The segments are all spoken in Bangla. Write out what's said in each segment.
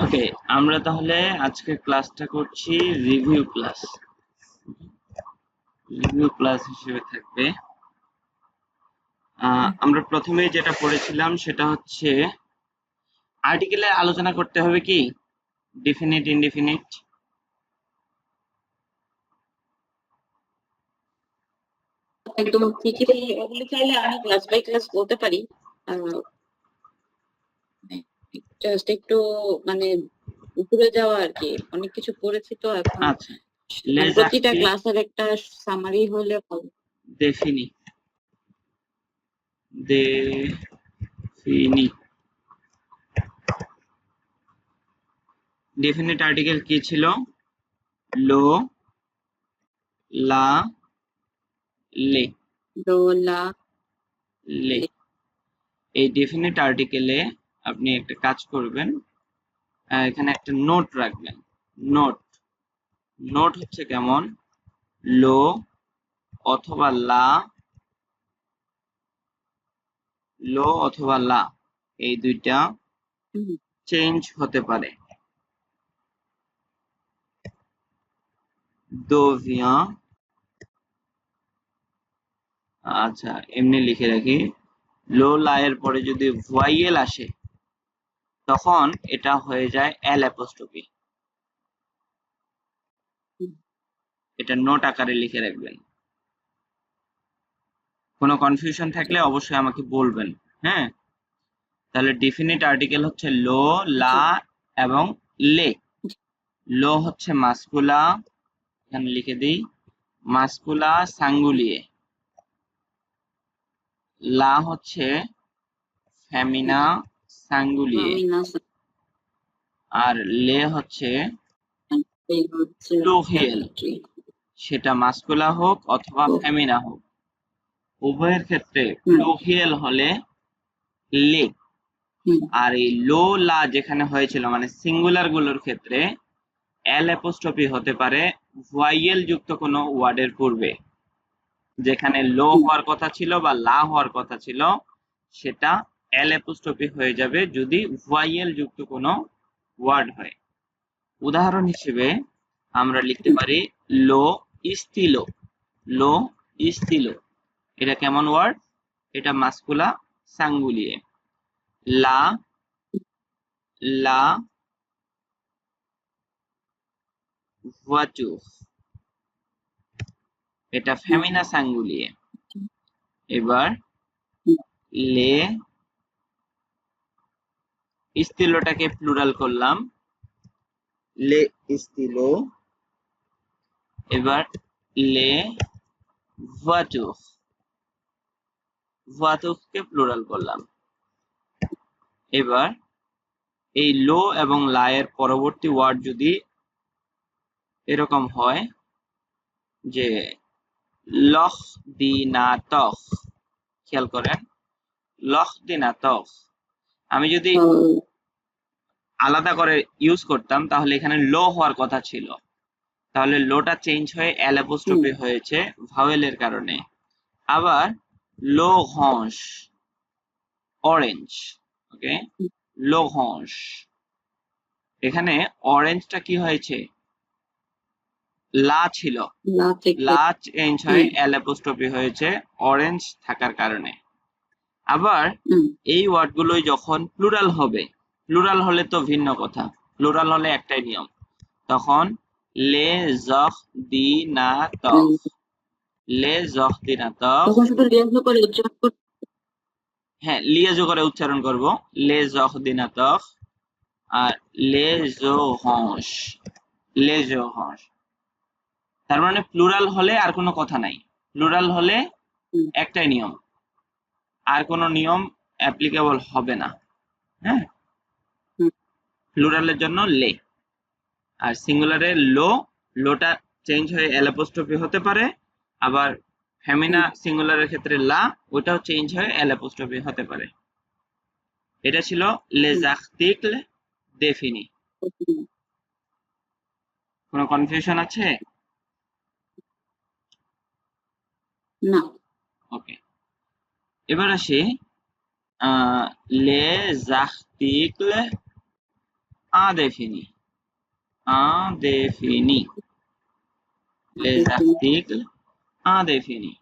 ওকে, আমরা তাহলে আজকে ক্লাসটা করছি রিভিউ ক্লাস। রিভিউ ক্লাস হিসেবে থাকবে। আমরা প্রথমে যেটা পড়েছিলাম সেটা হচ্ছে আর্টিকেলের আলোচনা করতে হবে কি ডিফিনিট ইনডিফিনিট। একদম ঠিকই। ওগুলো চাইলে আমি ক্লাস বাই ক্লাস বলতে পারি। জাস্ট একটু মানে উপরে যাওয়া আর কি, অনেক কিছু পড়েছি তো এখন। আচ্ছা, মানে লেজ প্রতিটা আর্টিকেল ক্লাসের একটা সামারি হলে ভালো। দেফিনি দেফিনি ডেফিনিট আর্টিকেল কি ছিল? লো, লা, লে। ডোলা লে এই ডেফিনিট আর্টিকেলে আপনি একটা কাজ করবেন, এখানে একটা নোট রাখবেন। নোট নোট হচ্ছে কেমন? লো অথবা লা, লো অথবা লা এই দুইটা চেঞ্জ হতে পারে। devient, আচ্ছা এমনি লিখে রাখি, লো লা এর পরে যদি ভয়েল আসে তখন এটা হয়ে যায় এল অ্যাপোস্ট্রফি। এটা নোট আকারে লিখে রাখবেন। কোনো কনফিউশন থাকলে অবশ্যই আমাকে বলবেন। হ্যাঁ, তাহলে ডেফিনিট আর্টিকেল হচ্ছে লো, লা এবং লে। লো হচ্ছে মাস্কুলা, এখানে লিখে দিই মাস্কুলা সাঙ্গুলিয়ে। লা হচ্ছে ফেমিনা সাঙ্গুলিয়ে। আর লে হচ্ছে প্লুরিয়াল, সেটা মাস্কুলা হোক অথবা ফেমিনা হোক, উভয়ের ক্ষেত্রে প্লুরিয়াল হলে লে। আর এই লো লা যেখানে হয়েছিল মানে সিঙ্গুলার গুলোর ক্ষেত্রে এল অ্যাপোস্ট্রফি হতে পারে ভয়েল যুক্ত কোনো ওয়ার্ডের পূর্বে। যেখানে লো হওয়ার কথা ছিল বা লা হওয়ার কথা ছিল সেটা এল অ্যাপোস্ট্রফি হয়ে যাবে যদি ভয়েল যুক্ত কোনো ওয়ার্ড হয়। উদাহরণ হিসেবে আমরা লিখতে পারি লো ইস্তিলো। লো ইস্তিলো এটা কেমন ওয়ার্ড? এটা মাস্কুলা সাঙ্গুলিয়ে। লা, লা voiture এটা ফেমিনা সাঙ্গুলিয়ে। এবার লে ইস্তিলোটাকে প্লুরাল করলাম, লে ইস্তিলো। এবার লে voitures, voitures কে প্লুরাল করলাম। এবার এই লো এবং লা এর পরবর্তী ওয়ার্ড যদি এরকম হয় যে লখ দি না তখ, খেয়াল করেন লখ দি না তখ, আমি যদি আলাদা করে ইউজ করতাম তাহলে এখানে লো হওয়ার কথা ছিল, তাহলে লোটা চেঞ্জ হয়ে এল অ্যাপোস্ট্রফি হয়েছে ভাওয়েলের কারণে। আবার লো হংস অরেঞ্জ, ওকে লো হংস, এখানে অরেঞ্জটা কি হয়েছে? লা ছিল, লা চেঞ্জ হয়ে এল অ্যাপোস্ট্রফি হয়েছে অরেঞ্জ থাকার কারণে। আবার এই ওয়ার্ডগুলোই যখন প্লুরাল হবে, প্লুরাল হলে তো ভিন্ন কথা, প্লুরাল হলে একটাই নিয়ম, তখন লে জখ দি না তখ, লে জখ দি না তখ, হ্যাঁ লিয়াজো করে উচ্চারণ করব, লে জখ দি না তখ আর লে জো হংস, লে জো হংস। তার মানে প্লুরাল হলে আর কোনো কথা নাই, প্লুরাল হলে একটাই নিয়ম, আর কোনো নিয়ম অ্যাপ্লিকেবল হবে না। হ্যাঁ, প্লুরালের জন্য লে, আর সিঙ্গুলারে লো, লোটা চেঞ্জ হয়ে এল অ্যাপোস্ট্রফি হতে পারে, আবার ফেমিনা সিঙ্গুলারের ক্ষেত্রে লা, ওটাও চেঞ্জ হয়ে এল অ্যাপোস্ট্রফি হতে পারে। এটা ছিল les articles définis। কোনো কনফিউশন আছে? না। ওকে, এবার আসি les articles indéfini, indéfini, les articles indéfinis,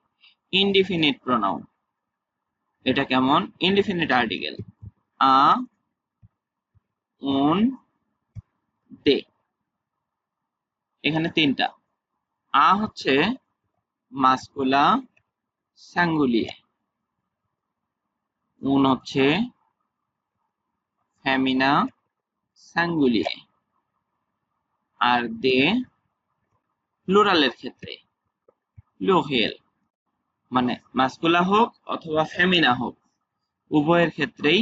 indefinite pronoun, এটা কেমন? indefinite article, un, un, des, এখানে তিনটা। আ হচ্ছে মাস্কুলা সিঙ্গুলিয়ে, un হচ্ছে ফেমিনা সিঙ্গুলিয়ে, আর দে প্লুরালের ক্ষেত্রে প্লুরিয়াল, মানে মাস্কুলা হোক অথবা ফেমিনা হোক উভয়ের ক্ষেত্রেই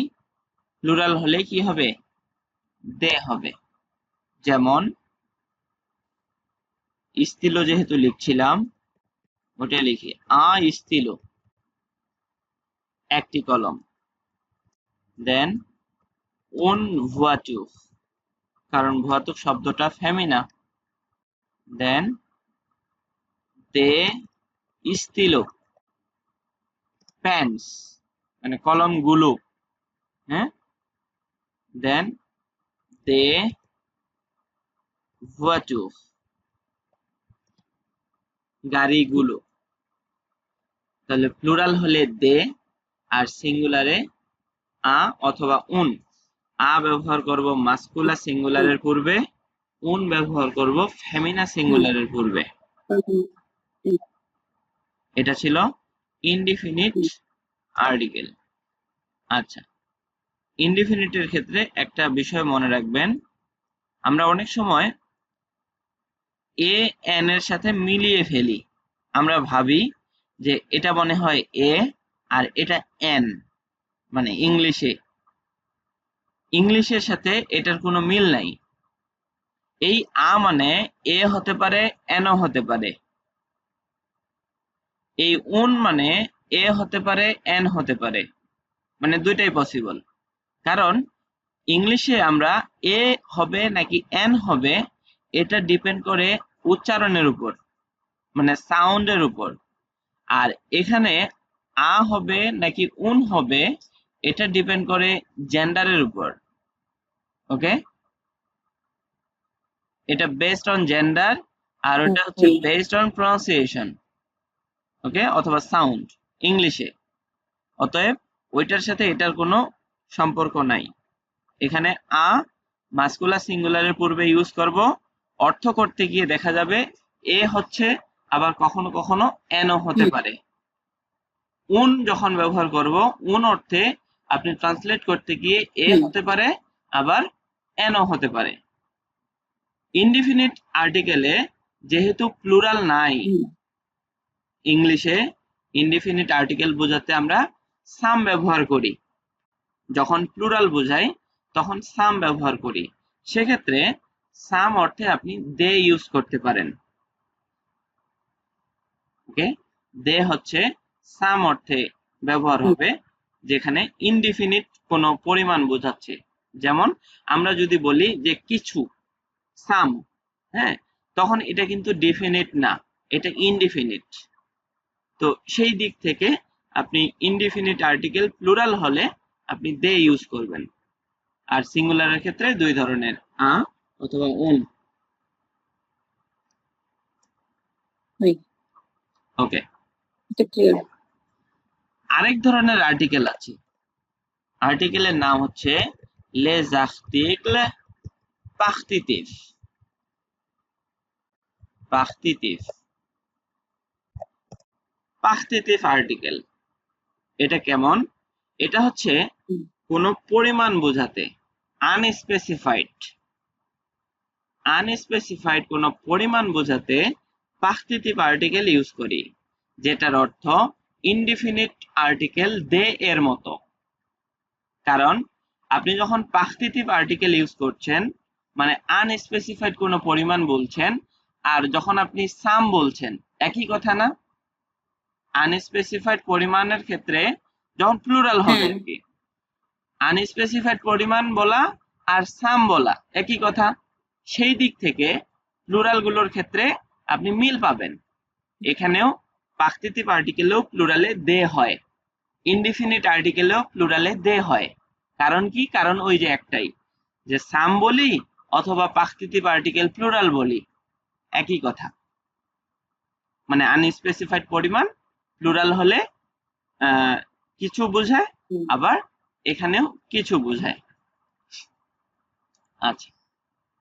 প্লুরাল হলে কি হবে? দে হবে। যেমন স্তিলো যেহেতু লিখছিলাম ওটা লিখি আ স্তিলো, একটি কলম। দেন উন ভুয়াটুর, কারণ ভুয়াটুর শব্দটা ফেমিনা। দেন দে স্তিলো পেন্স, মানে কলমগুলো, হ্যাঁ। দেন দে ভুয়াটুর, গাড়িগুলো। তাহলে প্লুরাল হলে দে, আর সিঙ্গুলারে আ অথবা উন। আ ব্যবহার করব মাস্কুলা সিঙ্গুলারের পূর্বে, উন ব্যবহার করব ফেমিনা সিঙ্গুলারের পূর্বে। এটা ছিল ইনডিফিনিট আর্টিকেল। আচ্ছা, ইনডিফিনিটের ক্ষেত্রে একটা বিষয় মনে রাখবেন, আমরা অনেক সময় এ এন এর সাথে মিলিয়ে ফেলি। আমরা ভাবি যে এটা মনে হয় এ আর এটা এন, মানে ইংলিশের সাথে এটার কোনো মিল নাই। এই আ মানে এ হতে পারে, এনও হতে পারে। এই উন মানে এ হতে পারে, এন হতে পারে, মানে দুইটাই পসিবল। কারণ ইংলিশে আমরা এ হবে নাকি এন হবে এটা ডিপেন্ড করে উচ্চারণের উপর, মানে সাউন্ডের উপর। আর এখানে আ হবে নাকি উন হবে এটা ডিপেন্ড করে জেন্ডারের উপর। ওকে, এটা বেসড অন জেন্ডার, আর ওটা হচ্ছে বেসড অন প্রনাউন্সিয়েশন, ওকে, অথবা সাউন্ড ইংলিশে। অতএব ওইটার সাথে এটার কোনো সম্পর্ক নাই। এখানে আ মাস্কুলা সিঙ্গুলারের পূর্বে ইউজ করব, অর্থ করতে গিয়ে দেখা যাবে এ হচ্ছে, আবার কখনো কখনো এনও হতে পারে। উন যখন ব্যবহার করব, উন অর্থে আপনি ট্রান্সলেট করতে গিয়ে এ হতে পারে, আবার এনও হতে পারে। ইনডিফিনিট আর্টিকেলে যেহেতু প্লুরাল নাই, ইংলিশে ইনডিফিনিট আর্টিকেল বোঝাতে আমরা সাম ব্যবহার করি। যখন প্লুরাল বোঝাই তখন সাম ব্যবহার করি। সেক্ষেত্রে সাম অর্থে আপনি দে ইউজ করতে পারেন। ওকে, দে হচ্ছে সাম অর্থে ব্যবহার হবে যেখানে ইনডিফিনিট কোনো পরিমাণ বোঝাচ্ছে। যেমন আমরা যদি বলি যে কিছু, সাম, হ্যাঁ, তখন এটা কিন্তু ডেফিনিট না, এটা ইনডিফিনিট। তো সেই দিক থেকে আপনি ইনডিফিনিট আর্টিকেল প্লুরাল হলে আপনি দে ইউজ করবেন। আর সিঙ্গুলারের ক্ষেত্রে দুই ধরনের, আ অথবা উন। ওকে, আরেক ধরনের আর্টিকেল আছে। আর্টিকেলের নাম হচ্ছে les articles partitifs। পার্টিটিভ আর্টিকেল এটা কেমন? এটা হচ্ছে কোনো পরিমাণ বোঝাতে, আনস্পেসিফাইড কোনো পরিমাণ বোঝাতে পার্টিটিভ আর্টিকেল ইউজ করি, যেটার অর্থ ইনডিফিনিট আর্টিকেল দে এর মতো। কারণ আপনি যখন পার্টিটিভ আর্টিকেল ইউজ করছেন মানে আনস্পেসিফাইড কোনো পরিমাণ বলছেন, আর যখন আপনি সাম বলছেন একই কথা না? আনস্পেসিফাইড পরিমাণের ক্ষেত্রে যখন প্লুরাল হবে আর কি, আনস্পেসিফাইড পরিমাণ বলা আর সাম বলা একই কথা। সেই দিক থেকে প্লুরাল গুলোর ক্ষেত্রে আপনি মিল পাবেন। এখানেও পার্টিটিভ আর্টিকেলেও প্লুরালে দে হয়, ইনডিফিনিট আর্টিকেলেও প্লুরালে দে হয়। কারণ কি? কারণ ওই যে একটাই, যে সাম বলি অথবা পাকতিতিভ আর্টিকেল প্লুরাল বলি, একই কথা। মানে আনস্পেসিফাইড পরিমাণ প্লুরাল হলে কিছু বোঝায়, হুম, আবার এখানেও কিছু বোঝায়। আচ্ছা,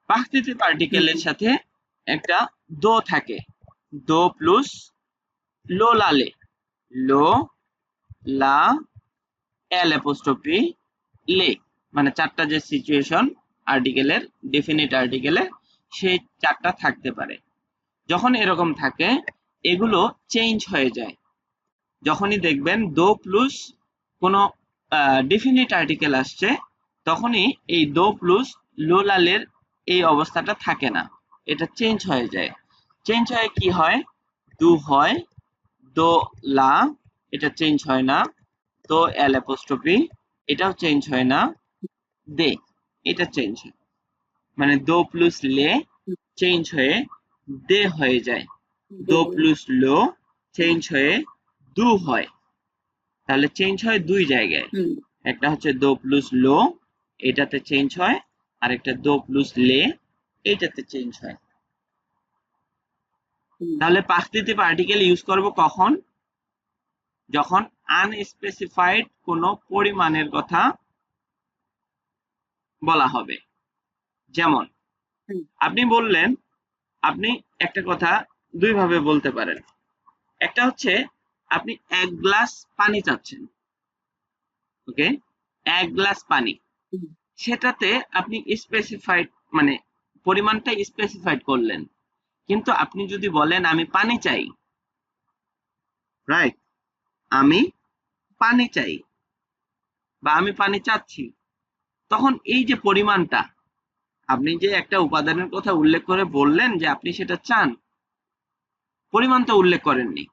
পাকতিতিভ আর্টিকেলের হুম, সাথে একটা দো থাকে, দো প্লাস লো লালে, লো লা এল অ্যাপোস্ট্রফি লে, মানে চারটা যে সিচুয়েশন আর্টিকেলের, ডেফিনিট আর্টিকেলে, সেই চারটা থাকতে পারে। যখন এরকম থাকে এগুলো চেঞ্জ হয়ে যায়। যখনই দেখবেন দো প্লুস কোনো ডেফিনিট আর্টিকেল আসছে, তখনই এই দো প্লুস লো লালের এই অবস্থাটা থাকে না, এটা চেঞ্জ হয়ে যায়। চেঞ্জ হয়ে কি হয়? দু হয়, দো লা, এটা চেঞ্জ হয় না। তো এল অ্যাপোস্ট্রফি, এটাও চেঞ্জ হয় না। দে, এটা চেঞ্জ হয়। মানে দো প্লুস লে হুম, চেঞ্জ হয়ে দে হয়ে যায়, দো হুম, প্লুস লো চেঞ্জ হয়ে দু হয়। তাহলে চেঞ্জ হয় দুই জায়গায়, হুম, একটা হচ্ছে দো প্লুস লো, এটাতে চেঞ্জ হয়, আর একটা দো প্লুস লে, এইটাতে চেঞ্জ হয়। হুম, তাহলে পাকতিতিভ আর্টিকেল ইউজ করব কখন? যখন আনস্পেসিফাইড কোনো পরিমাণের কথা বলা হবে। যেমন হুম, আপনি বললেন, আপনি একটা কথা দুই ভাবে বলতে পারেন। একটা হচ্ছে আপনি 1 গ্লাস পানি চাচ্ছেন, ওকে, 1 গ্লাস পানি, হুম, সেটাতে আপনি স্পেসিফাইড, মানে পরিমাণটা স্পেসিফাইড করলেন। কিন্তু আপনি যদি বলেন আমি পানি চাই, রাইট, আমি পানি চাই বা আমি পানি চাচ্ছি, তখন এই যে পরিমাণটা, আপনি যে একটা উপাদানের কথা উল্লেখ করে বললেন যে আপনি সেটা চান, পরিমাণটা উল্লেখ করেননি।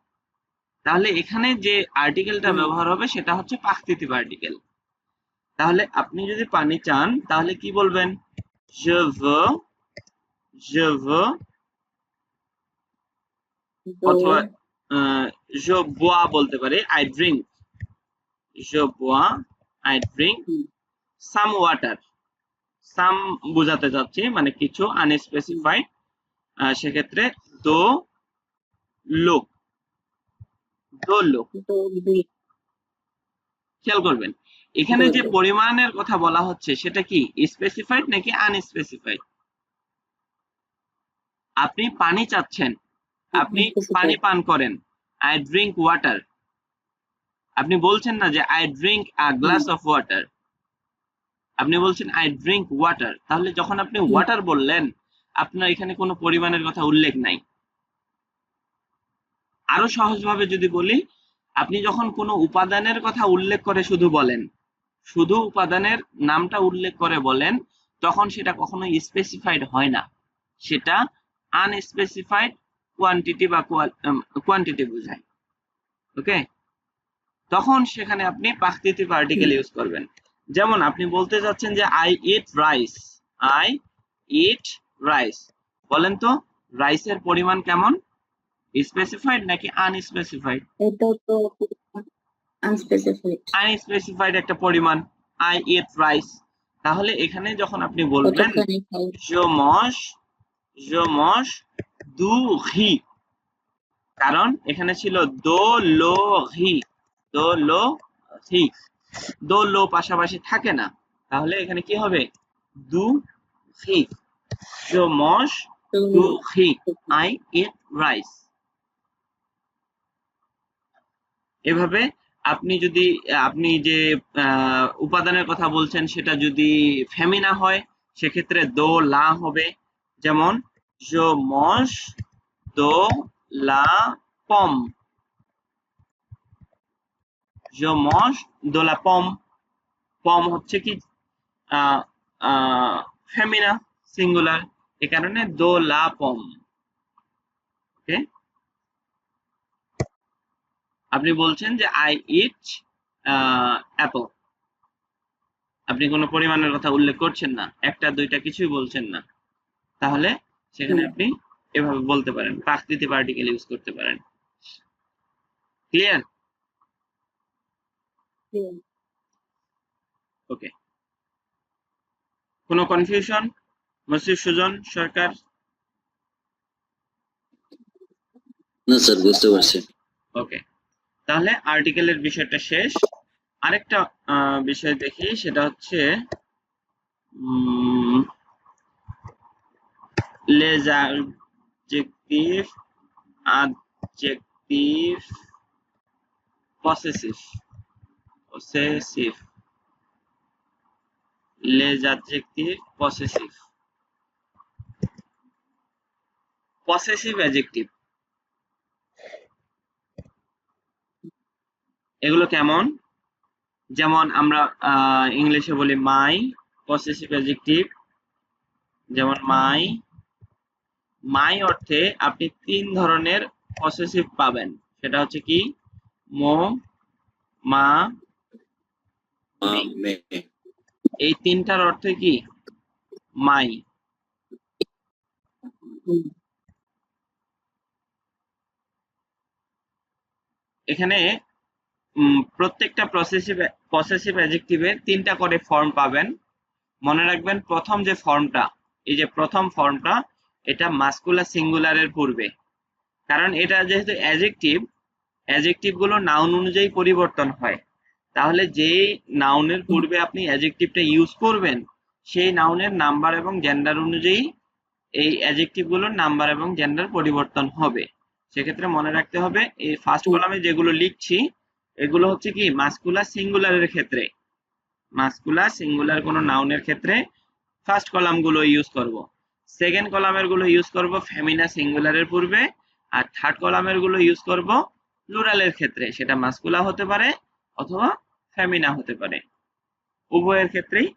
তাহলে এখানে যে আর্টিকেলটা হুম, ব্যবহার হবে সেটা হচ্ছে পাকতিতিভ আর্টিকেল। তাহলে আপনি যদি পানি চান তাহলে কি বলবেন? je veux, je veux, তো অথবা je bois বলতে পারি, I drink, je bois, I drink hmm, some water, সাম বোঝাতে চাচ্ছি, মানে কিছু হুম, আনস্পেসিফাইড, সেক্ষেত্রে দো লো, দো লো। তো দুই, খেয়াল করবেন এখানে যে দোলো, পরিমাণের কথা বলা হচ্ছে সেটা কি স্পেসিফাইড নাকি আনস্পেসিফাইড? আপনি পানি চাচ্ছেন, আপনি পানি স্পেসিফাইড, পান করেন, আই ড্রিঙ্ক ওয়াটার। আপনি বলছেন না যে I drink a hmm, glass of water, আপনি বলছেন আই ড্রিঙ্ক ওয়াটার। তাহলে যখন আপনি হুম, ওয়াটার বললেন, আপনার এখানে কোনো পরিমাণের কথা উল্লেখ নাই। আরো সহজভাবে যদি বলি, আপনি যখন কোনো উপাদানের কথা উল্লেখ করে শুধু বলেন, শুধু উপাদানের নামটা উল্লেখ করে বলেন, তখন সেটা কখনো স্পেসিফাইড হয় না, সেটা আনস্পেসিফাইড কোয়ান্টিটি বা কোয়ান্টিটি বোঝায়, ওকে। তখন সেখানে আপনি পাকতিতিভ আর্টিকেল হুম, ইউজ করবেন। যেমন আপনি বলতে চাচ্ছেন যে I eat rice, I eat rice, বলেন তো রাইসের পরিমাণ কেমন, স্পেসিফাইড নাকি আনস্পেসিফাইড? এটাও তো আনস্পেসিফাইড, আনস্পেসিফাইড একটা পরিমাণ, আই ইট রাইস। তাহলে এখানে যখন আপনি বলবেন কতখানি খাই, je mange, je mange du riz, কারণ এখানে ছিল দো লো হি, দো লো হি, দো লো পাশাপাশি থাকে না, তাহলে এখানে কি হবে? দু হি, je mange তো du riz, I eat rice। এভাবে আপনি যদি আপনি যে উপাদানের কথা বলছেন সেটা যদি ফেমিনা হয়, সেক্ষেত্রে দো লা হবে। যেমন je mange de la pomme, je mange de la pomme, পম হচ্ছে কি ফেমিনা, সিঙ্গুলার, এ কারণে দো লা পম, ওকে। আপনি বলছেন যে আই ইট অ্যাপল, আপনি কোনো পরিমাণের কথা উল্লেখ করছেন না, একটা দুইটা কিছুই বলছেন না, তাহলে সেখানে হুম, আপনি এভাবে বলতে পারেন, প্রাকৃতিক আর্টিকেল ইউজ করতে পারেন। ক্লিয়ার? ওকে, কোনো কনফিউশন? মসিফ সুজন সরকার? না স্যার, বুঝতে পারছি। ওকে, তাহলে আর্টিকেলের বিষয়টা শেষ। আরেকটা বিষয় দেখি, সেটা হচ্ছে les adjectifs, adjective, possessive, les adjectifs possessive, adjective এগুলো কেমন? যেমন আমরা ইংলিশে বলি মাই, পসেসিভ অ্যাডজেক্টিভ, যেমন মাই অর্থে আপনি 3 ধরনের পসেসিভ পাবেন। সেটা হচ্ছে কি? মো, মা, মে। এই 3টার অর্থ কি? মাই। এখানে প্রত্যেকটা পসেসিভ অ্যাডজেক্টিভে 3টা করে ফর্ম পাবেন। মনে রাখবেন প্রথম যে ফর্মটা, এই যে প্রথম ফর্মটা, এটা মাস্কুলার সিঙ্গুলারের পূর্বে, কারণ এটা যেহেতু অ্যাডজেক্টিভ গুলো নাউন অনুযায়ী পরিবর্তন হয়। তাহলে যে নাউনের পূর্বে আপনি অ্যাডজেক্টিভটা ইউজ করবেন, সেই নাউনের নাম্বার এবং জেন্ডার অনুযায়ী এই অ্যাডজেক্টিভ গুলোর নাম্বার এবং জেন্ডার পরিবর্তন হবে। সেক্ষেত্রে মনে রাখতে হবে এই ফার্স্ট কলামে যেগুলো লিখছি এগুলো হচ্ছে কি মাস্কুলার সিঙ্গুলারের ক্ষেত্রে, মাস্কুলার সিঙ্গুলার কোনো নাউনের ক্ষেত্রে ফার্স্ট কলাম গুলো ইউজ করব। সেকেন্ড কলামের গুলো ইউজ করব ফেমিনা সিঙ্গুলারের পূর্বে, আর থার্ড কলামের গুলো ইউজ করব প্লুরালের ক্ষেত্রে, সেটা মাস্কুলা হতে পারে অথবা ফেমিনা হতে পারে। উভয়ের ক্ষেত্রেই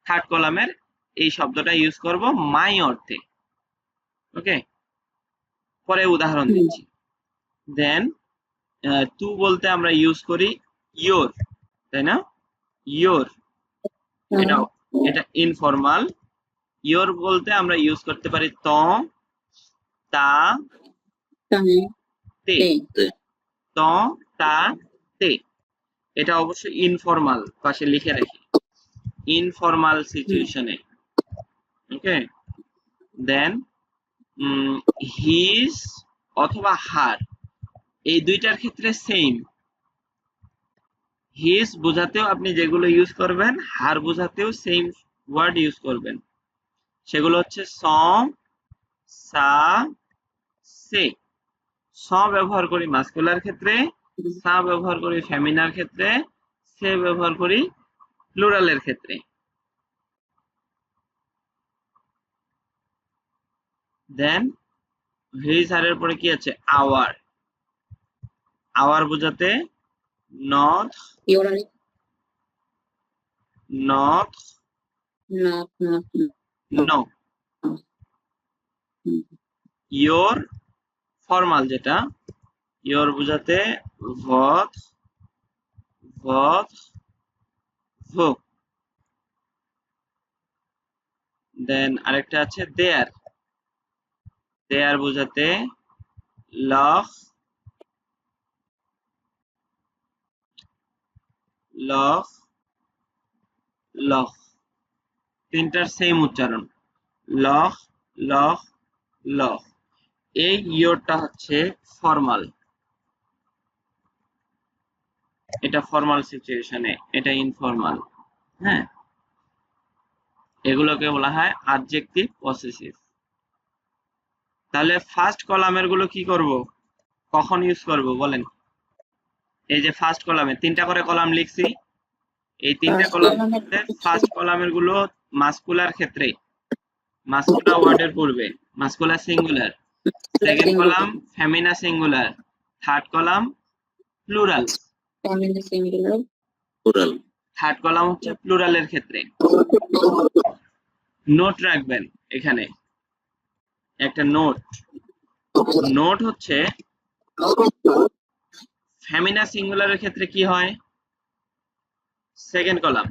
থার্ড কলামের এই শব্দটা ইউজ করব মাই অর্থে। ওকে, পরে উদাহরণ দিচ্ছি। দেন টু বলতে আমরা ইউজ করি ইয়োর, তাই না? ইয়োর, এটা ইনফর্মাল। ইয়োর বলতে আমরা ইউজ করতে পারি ত, তা, তে। ত, তা, তে। এটা অবশ্যই ইনফর্মাল, পাশে লিখে রাখি, ইনফর্মাল সিচুয়েশনে। ওকে, দেন হিজ অথবা হার, এই দুইটার ক্ষেত্রে সেম। হিজ বোঝাতেও আপনি যেগুলো ইউজ করবেন, হার বোঝাতেও সেম ওয়ার্ড ইউজ করবেন। সেগুলো হচ্ছে স, সা, সে। স ব্যবহার করি মাস্কুলার ক্ষেত্রে, সা ব্যবহার করি ফেমিনার ক্ষেত্রে, সে ব্যবহার করি প্লুরালের ক্ষেত্রে। দেন হিজ হারের পরে কি আছে? আওয়ার। আওয়ার বোঝাতে নট, নো। ইয়োর ফর্মাল যেটা, ইয়োর বোঝাতে ভথ, ভো। দেন আরেকটা আছে দেয়ার। দেয়ার বোঝাতে লখ, লখ, লখ। তিনটার সেম উচ্চারণ, লখ, লখ, লখ। এই ইয়োরটা হচ্ছে ফর্মাল, এটা ফর্মাল সিচুয়েশনে, এটা ইনফর্মাল। হ্যাঁ, এগুলোকে বলা হয় অ্যাডজেক্টিভ পসেসিভ। তাহলে ফার্স্ট কলামের গুলো কি করব, কখন ইউজ করব বলেন? এই যে ফার্স্ট কলামে 3টা করে কলাম লিখছি, এই 3টা কলামের ফার্স্ট কলামের গুলো মাস্কুলার ক্ষেত্রে, মাস্কুলার ওয়ার্ডের পূর্বে muscular singular, second column Femina singular, third column plural, third column হচ্ছে প্লুরালের ক্ষেত্রে। নোট রাখবেন এখানে একটা নোট, নোট হচ্ছে ফেমিনা সিঙ্গুলারের ক্ষেত্রে কি হয়? সেকেন্ড কলাম,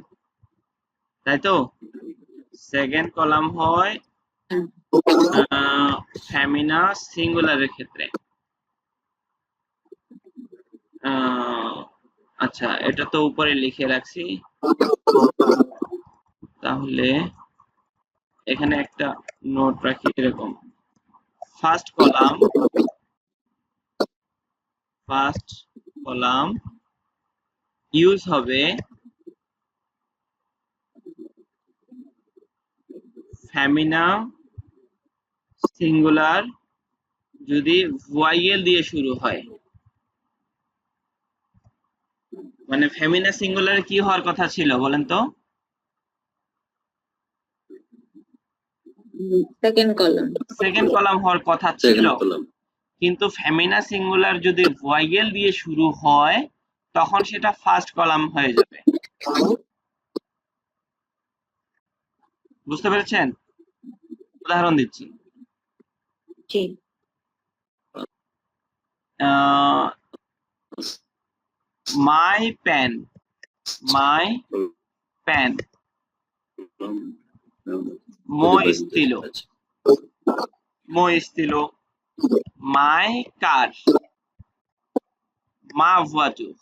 তাই তো? সেকেন্ড কলাম হয় ফেমিনা সিঙ্গুলারের ক্ষেত্রে। আচ্ছা, এটা তো উপরে লিখে রাখছি, তাহলে এখানে একটা নোট রাখি এরকম, ফার্স্ট কলাম ইউজ হবে ফেমিনা সিঙ্গুলার যদি ভয়েল দিয়ে শুরু হয়। মানে ফেমিনা সিঙ্গুলার কি হওয়ার কথা ছিল বলেন তো? Second column. সেকেন্ড কলাম হওয়ার কথা ছিল, সেকেন্ড কলাম। কিন্তু ফেমিনা সিঙ্গুলার যদি ভয়েল দিয়ে শুরু হয় তখন সেটা ফার্স্ট কলাম হয়ে যাবে। বুঝতে পেরেছেন? উদাহরণ দিচ্ছি, জি। My pen, mo estilo, my car, ma voiture।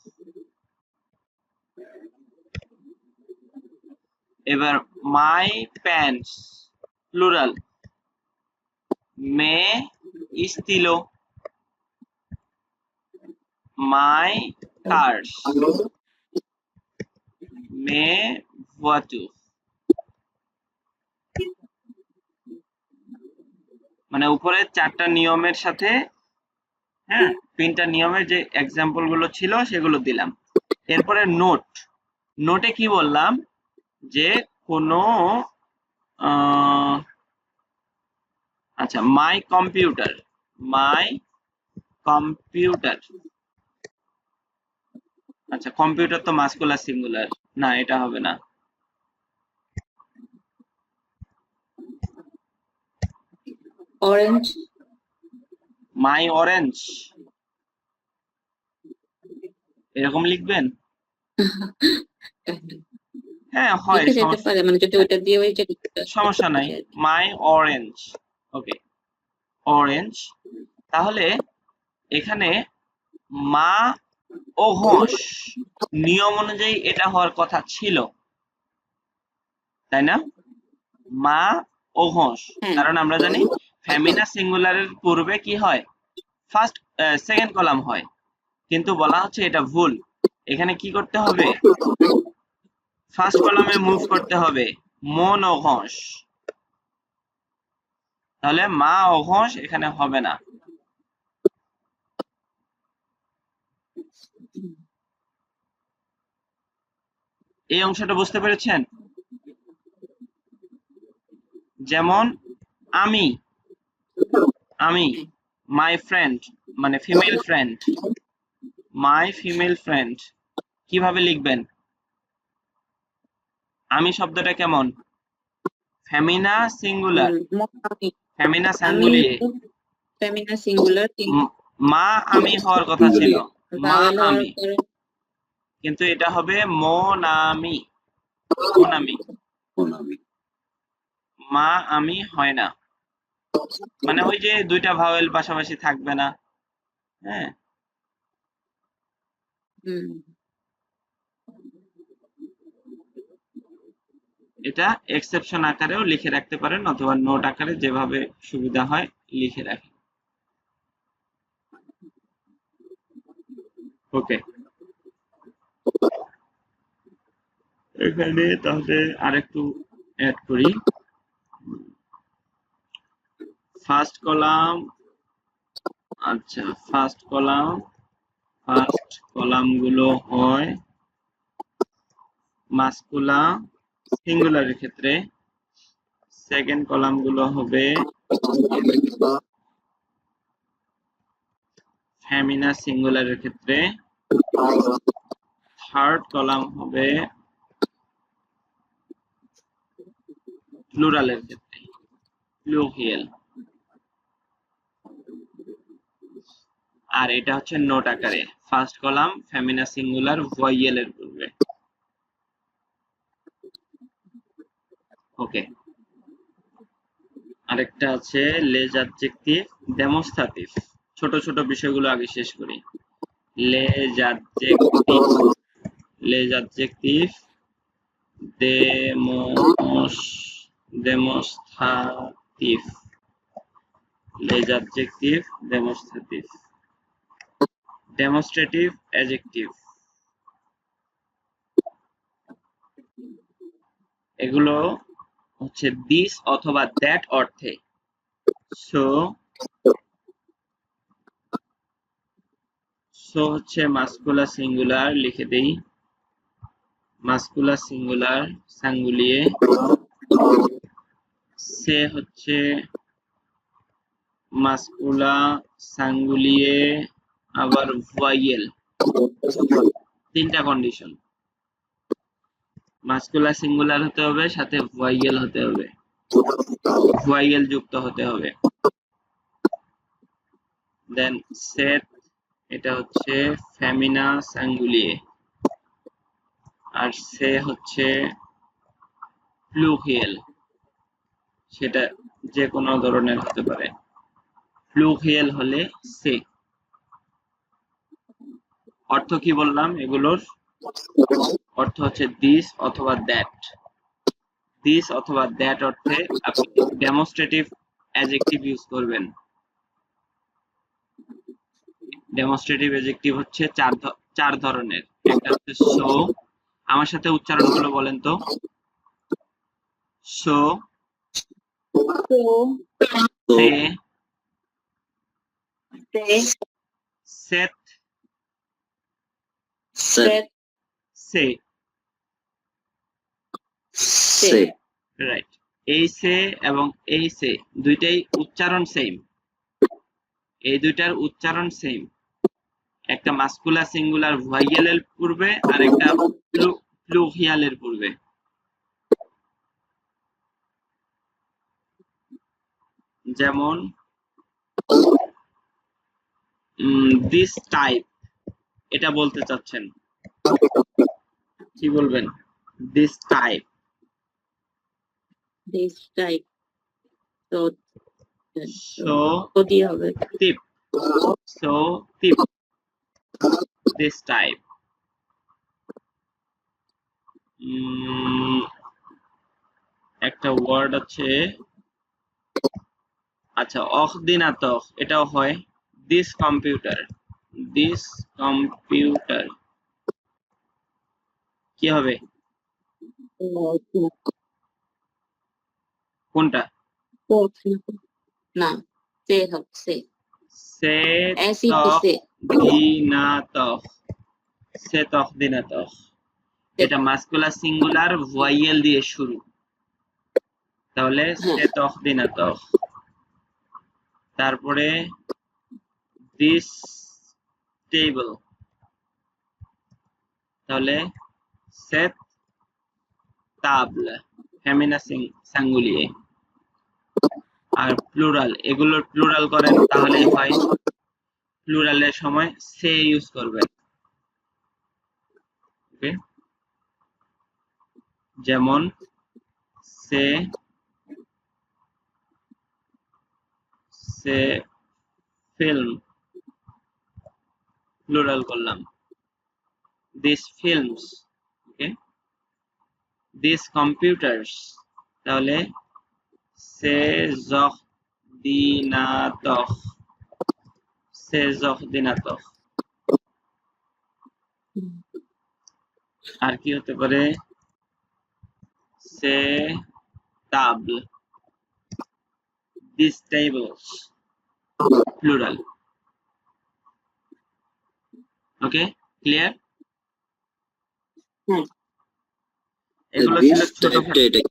এবার মাই প্যান্টস প্লুরাল, মে estilo, my cars, মে voiture। মানে উপরে চারটা নিয়মের সাথে, হ্যাঁ, তিনটা নিয়মের যে এক্সাম্পল গুলো ছিল সেগুলো দিলাম। এরপরে নোটে কি বললাম, যে কোনো আচ্ছা, মাই কম্পিউটার, আচ্ছা কম্পিউটার তো মাস্কুলার সিঙ্গুলার, না এটা হবে না। অরেঞ্জ, মাই অরেঞ্জ, এরকম লিখবেন? হ্যাঁ হয়, লিখে যেতে পারে, মানে যদি ওটা দিয়ে ওই যে সমস্যা নাই। মাই অরেঞ্জ, ওকে, অরেঞ্জ। তাহলে এখানে মা ও ঘোষ নিয়ম অনুযায়ী এটা হওয়ার কথা ছিল, তাই না? মা ও ঘোষ, কারণ আমরা জানি ফেমিনা সিঙ্গুলারের পূর্বে কি হয়, ফার্স্ট সেকেন্ড কলাম হয়, কিন্তু বলা হচ্ছে এটা ভুল। এখানে কি করতে হবে, ফার্স্ট কলামে মুভ করতে হবে, মন ও ঘোষ। তাহলে মা ও ঘোষ এখানে হবে না। এই অংশটা বুঝতে পেরেছেন? যেমন আমি মাই ফ্রেন্ড, মানে ফিমেল ফ্রেন্ড, মাই ফিমেল ফ্রেন্ড কিভাবে লিখবেন? আমি শব্দটা কেমন? Femina singular, Femina singular, Femina singular, মা আমি হওয়ার কথা ছিল, মা আমি, কিন্তু এটা হবে মোনামি, মা আমি হয় না। মানে ওই যে দুইটা ভাওয়েল পাশাপাশি থাকবে না, হ্যাঁ। এটা এক্সেপশন আকারেও লিখে রাখতে পারেন, অথবা নোট আকারে, যেভাবে সুবিধা হয় লিখে রাখেন। ওকে, এখানে তাহলে আরেকটু অ্যাড করি। ফার্স্ট কলাম, আচ্ছা ফার্স্ট কলাম গুলো হয় মাস্কুলা সিঙ্গুলারের ক্ষেত্রে, সেকেন্ড কলাম গুলো হবে ফেমিনা সিঙ্গুলারের ক্ষেত্রে, থার্ড কলাম হবে প্লুরালের ক্ষেত্রে, প্লুরিয়াল। আর এটা হচ্ছে নোট আকারে, ফার্স্ট কলাম ফেমিনা সিঙ্গুলার ভয়েলের পূর্বে। ওকে, আরেকটা আছে লেজ অ্যাডজেক্টিভ, ডেমনস্ট্রেটিভ। ছোট ছোট বিষয়গুলো আগে শেষ করি। লেজ adjective, demonstrative, demonstrative, les adjective demonstrative, demonstrative adjective, এগুলো হচ্ছে this অথবা that অর্থে। so হচ্ছে মাস্কুলার সিঙ্গুলার, লিখে দেই মাস্কুলার সিঙ্গুলার সাঙ্গুলিয়ে। সে হচ্ছে মাস্কুলা সাঙ্গুলিয়ে আবার ভয়েল, তিনটা কন্ডিশন। মাস্কুলার সিঙ্গুলার হতে হবে, সাথে ভয়েল হতে হবে, ভয়েল যুক্ত হতে হবে। দেন সেট, এটা হচ্ছে ফেমিনা সাঙ্গুলিয়ে, আর সে হচ্ছে প্লুরিয়াল, সেটা যে কোনো ধরনের হতে পারে। প্লুরিয়াল হলে সে। অর্থ কি বললাম এগুলোর? অর্থ হচ্ছে দিস অথবা দ্যাট। দিস অথবা দ্যাট অর্থে আপনি ডেমনস্ট্রেটিভ অ্যাডজেক্টিভ ইউজ করবেন। ডেমনস্ট্রেটিভ অ্যাডজেক্টিভ হচ্ছে চার ধরনের। একটা হচ্ছে শো, আমার সাথে উচ্চারণগুলো বলেন তো। শো, So, সে, say, সেট, set, সে। say, right. এই সে এবং এই সে দুইটাই উচ্চারণ সেম, এই দুইটার উচ্চারণ সেম। একটা মাস্কুলার সিঙ্গুলার ভয়েলের পূর্বে আর একটা প্লুরিয়ালের পূর্বে। যেমন দিস টাইপ, এটা বলতে চাচ্ছেন, কি বলবেন? This type. this type. So, so কতি হবে। টিপ, সো টিপ, দিস টাইপ। একটা ওয়ার্ড আছে, আচ্ছা, অখদিনাতখ, এটাও হয়। দিস কম্পিউটার, দিস কম্পিউটার কি হবে? কোনটা? না, সে হচ্ছে সে ऐसी तो से তখদিনাতখ, সে তখদিনাতখ। এটা মাস্কুলার সিঙ্গুলার ভয়েল দিয়ে শুরু, তাহলে সে তখদিনাতখ। তারপরে দিস টেবল, তাহলে সেট তাবল, ফেমিনা সাঙ্গুলিয়ে। আর প্লুরাল, এগুলোর প্লুরাল করেন তাহলে হয়, প্লুরালের সময় সে ইউজ করবেন। ওকে, যেমন সে, সে ফিল্ম, প্লুরাল করলাম, this films. Okay, this computers, তাহলে সে যখদিনাতখ, সে যখদিনাতখ। আর কি হতে পারে? সে তাবল, this tables, plural. Okay, clear? এগুলো ছিল this ছোট, type টা এটা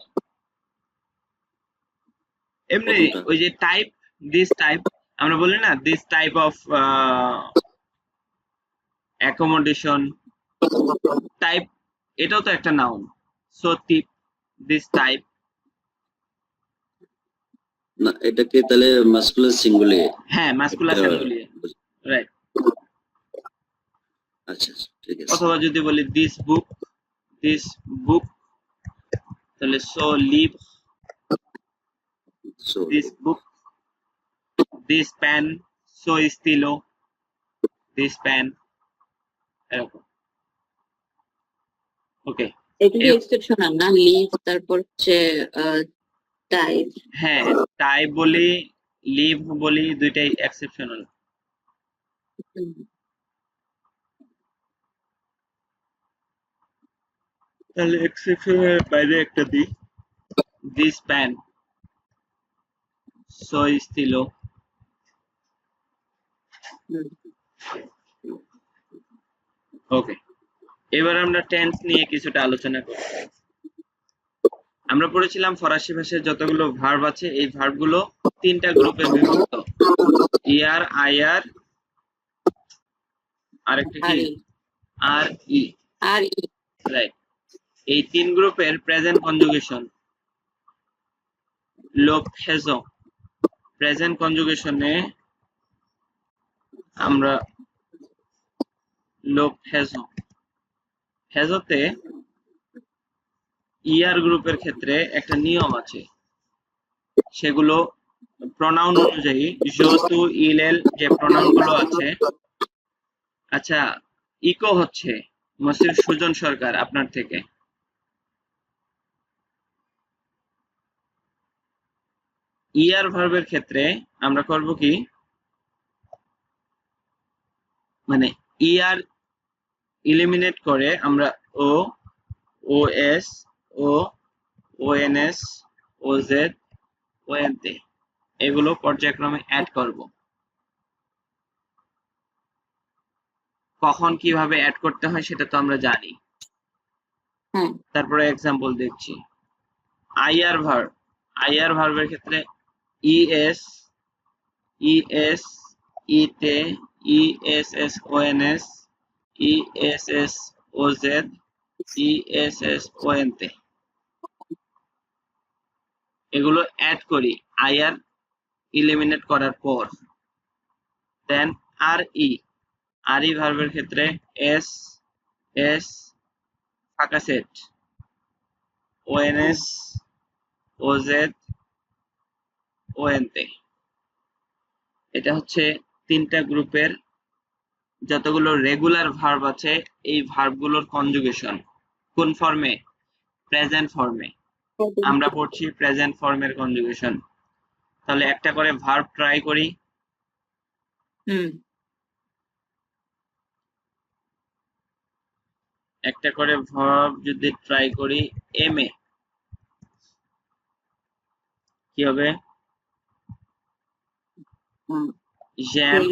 এমনি কতটা? ওই যে টাইপ, দিস টাইপ, আমরা বলি না this type of accommodation type, এটাও তো একটা noun. So tip, this type. না, এটাকে তাহলে মাস্কুলার সিঙ্গুলিয়ে। হ্যাঁ, মাস্কুলার সিঙ্গুলিয়ে, রাইট। আচ্ছা, ঠিক আছে। অথবা যদি বলি দিস বুক, দিস বুক, তাহলে সো লিভ, So, this book. This pen, সো স্টিলো, দিস পেন, এরকম। ওকে, এগুলি এক্সেপশনাল না, লিভ, তারপর হচ্ছে টাইপ হ্যাঁ, টাই বলি, লিভ বলি, দুইটাই এক্সেপশনাল। তাহলে এক্সেপশনের বাইরে একটা দিই, দিস প্যান, সো স্থিল। ওকে, এবার আমরা টেন্স নিয়ে কিছুটা আলোচনা করব। আমরা পড়েছিলাম ফরাসি ভাষায় যতগুলো ভার্ব আছে এই ভার্বগুলো তিনটা গ্রুপে বিভক্ত, ইয়ার, আইয়ার, আরেকটা কি আর ই, আর রাইট। এই তিন গ্রুপের প্রেজেন্ট কনজুগেশন লো ফেজো। প্রেজেন্ট কনজুগেশনে আমরা লো ফেজো, ফেজোতে ইয়ার গ্রুপের ক্ষেত্রে একটা নিয়ম আছে, সেগুলো প্রনাউন অনুযায়ী জো, তু, ইল, এল যে প্রনাউন গুলো আছে। আচ্ছা, ইকো হচ্ছে মসির সুজন সরকার আপনার থেকে। ইয়ার ভার্বের ক্ষেত্রে আমরা করব কি, মানে ইয়ার ইলিমিনেট করে আমরা ও, ও এস, ও, ও এন এস, ও জেড, ও এন তে এগুলো পর্যায়ক্রমে অ্যাড করব। কখন কিভাবে অ্যাড করতে হয় সেটা তো আমরা জানি। তারপরে এক্সাম্পল দেখছি। আইআর ভার্ব, আইআর ভার্বের ক্ষেত্রে ইএস, ইএস, ইতে, ESS, ONS, ESS, OZ, ESS, ওএনতে এগুলো অ্যাড করি আইআর ইলিমিনেট করার পর। দেন আর ই, আর ই ভার্বের ক্ষেত্রে এস, এস, ফাঁকা সেট, ওএনএস, ওজেড, ওএনতে এটা হচ্ছে তিনটা গ্রুপের যতগুলো রেগুলার ভার্ব আছে এই ভার্বগুলোর কনজুগেশন। কোন ফর্মে? প্রেজেন্ট ফর্মে। আমরা পড়ছি প্রেজেন্ট ফর্মের কনজুগেশন। তাহলে একটা করে ভার্ব ট্রাই করি। একটা করে ভার্ব যদি ট্রাই করি, এম এ কি হবে? জ্যাম,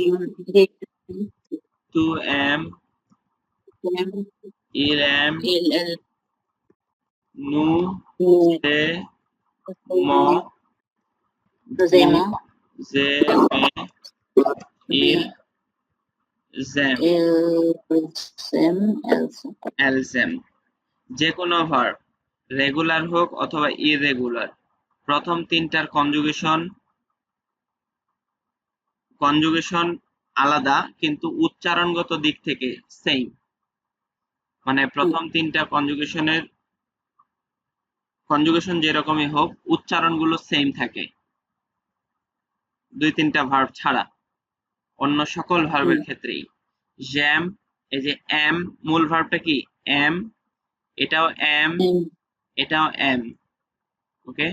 টু এম, ইল এম, নু, সে, ম, জে, মে, ইল, জ্যাম, এলসেম। যে কোনো ভার্ব রেগুলার হোক অথবা ইরেগুলার, প্রথম তিনটার কনজুগেশন আলাদা কিন্তু উচ্চারণগত দিক থেকে সেম। মানে প্রথম তিনটা কনজুগেশন যেরকমই হোক উচ্চারণগুলো সেম থাকে, দুই তিনটা ভার্ব ছাড়া। অন্য সকল ভার্বের ক্ষেত্রেই জ্যাম, এই যে এম, মূল ভার্বটা কি এম, এটাও এম, এটাও এম। ওকে,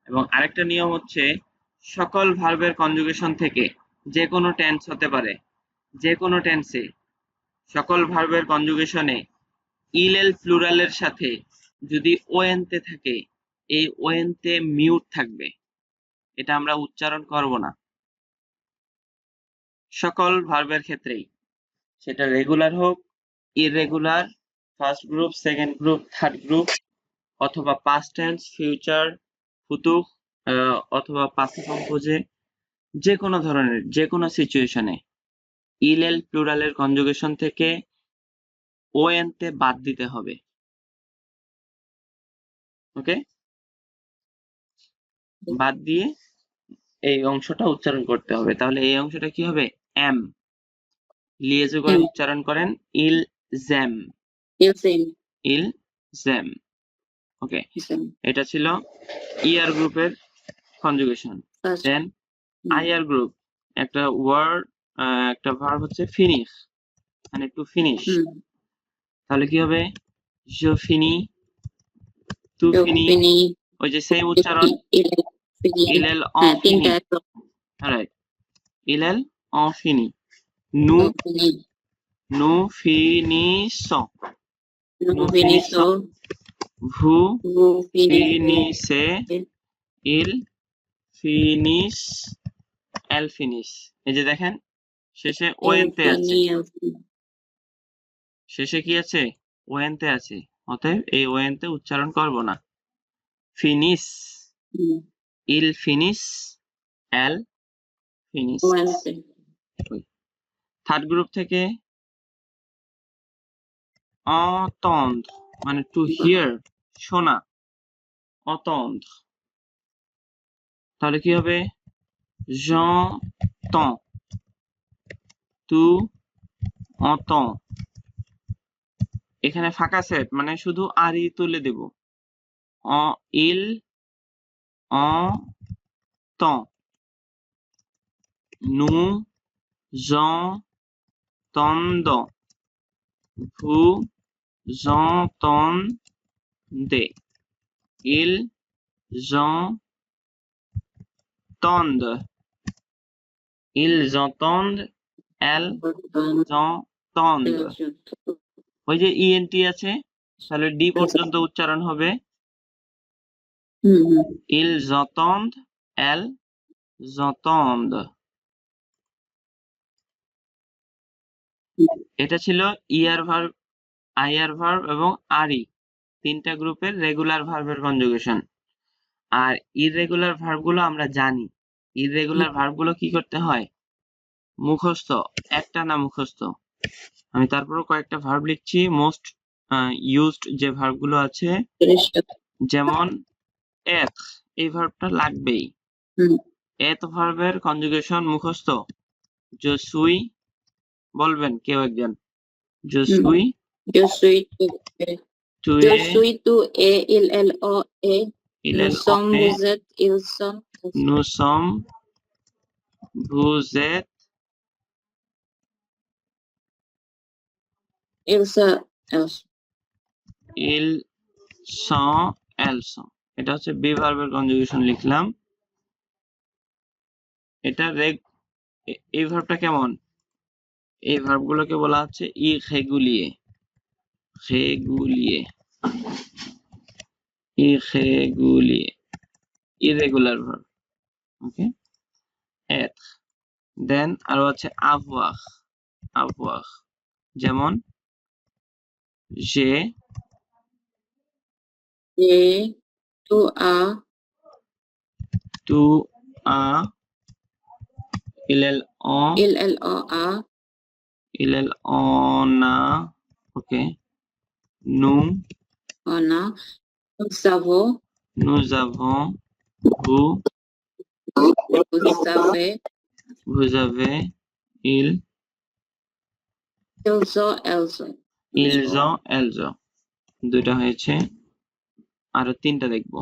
এবং আরেকটা নিয়ম হচ্ছে সকল ভার্বের কনজুগেশন থেকে যে কোনো টেন্স হতে পারে, যে কোনো টেন্সে সকল ভার্বের কনজুগেশনে ইল এল প্লুরালের সাথে যদি ওএনতে থাকে এই ওএনতে মিউট থাকবে, এটা আমরা উচ্চারণ করব না সকল ভার্বের ক্ষেত্রেই, সেটা রেগুলার হোক irregular, first group, second group, third group, অথবা পাস্ট টেন্স, ফিউচার, ফুতুহ, অথবা পাসিভ কম্পোজে, যে কোনো ধরনের যে কোনো সিচুয়েশনে ইল এল প্লুরালের কনজুগেশন থেকে ওএনতে বাদ দিতে হবে। ওকে, বাদ দিয়ে এই অংশটা উচ্চারণ করতে হবে। তাহলে এই অংশটা কি হবে? এম লিয়েজু করে উচ্চারণ করেন ইল জ্যাম, ইল জ্যাম। ওকে, এটা ছিল ইয়ার গ্রুপের কনজুগেশন। দেন আইআর গ্রুপ, একটা ওয়ার্ড, একটা ভার্ব হচ্ছে ফিনিশ, মানে টু ফিনিশ। তাহলে কি হবে? জো ফিনি, তু ফিনি, ওই যে সেম উচ্চারণ ইলেল হ্যাঁ ফিনি, তিনটা একদম রাইট, ইলেল ফিনি, নু নু ফিনিস, নু ফিনিস, ফিনিসো ভু ফিনিসে ফিনিসে, ইল ফিনিস, এল ফিনিস। এই যে দেখেন শেষে ওয়েন্তে আছে, শেষে কি আছে? ওয়েন্তে আছে, অতএব এই ওয়েন্তে উচ্চারণ করব না। ফিনিস, ইল ফিনিস, এল ফিনিস। থার্ড গ্রুপ থেকে entendre মানে টু হিয়ার, শোনা, entendre, তাহলে কি হবে? j'entends, tu entends, এখানে ফাঁকা সেট মানে শুধু আরই তুলে দেব, il entend, nous entendons, vous entendez, ils entendent, ils entendent, elles entendent। ওই যে ইএনটি আছে, তাহলে ডি পর্যন্ত উচ্চারণ হবে ils entendent, elles entendent। এটা ছিল ইয়ার ভার্ব, আইয়ার ভার্ব এবং আরই তিনটা গ্রুপের রেগুলার ভার্বের কনজুগেশন। আর ইররেগুলার ভার্বগুলো আমরা জানি। ইররেগুলার ভার্বগুলো কি করতে হয়? মুখস্থ, একটা না মুখস্থ। আমি তারপরও কয়েকটা ভার্ব লিখছি, মোস্ট ইউজড যে ভার্বগুলো আছে, যেমন এথ, এই ভার্বটা লাগবেই। এথ ভার্বের কনজুগেশন মুখস্থ, je suis, বলবেন কেউ একজন, je suis, Je suis tu je es, suis tu es il elle o et il nous elle on sommes est, vous êtes ils sont nous sommes, vous êtes, ils sont elles ils sont, elles sont। এটা হচ্ছে বি ভার্বের কনজুগেশন লিখলাম। এটা এই ভার্বটা কেমন? এই ভার্বগুলোকে বলা হচ্ছে ইররেগুলিয়ে, রেগুলিয়ে, ইররেগুলিয়ে, ইররেগুলার ভার্ব। ওকে, être, দেন আরো আছে avoir, avoir, যেমন j'ai, et tu as tu as, il elle on, il elle o a il elle on a, ok, nous, on a nous avons, vous, vous savez vous avez, ils ont elles ont ils ont, elles ont। দুইটা হয়েছে, আরো তিনটা দেখবো।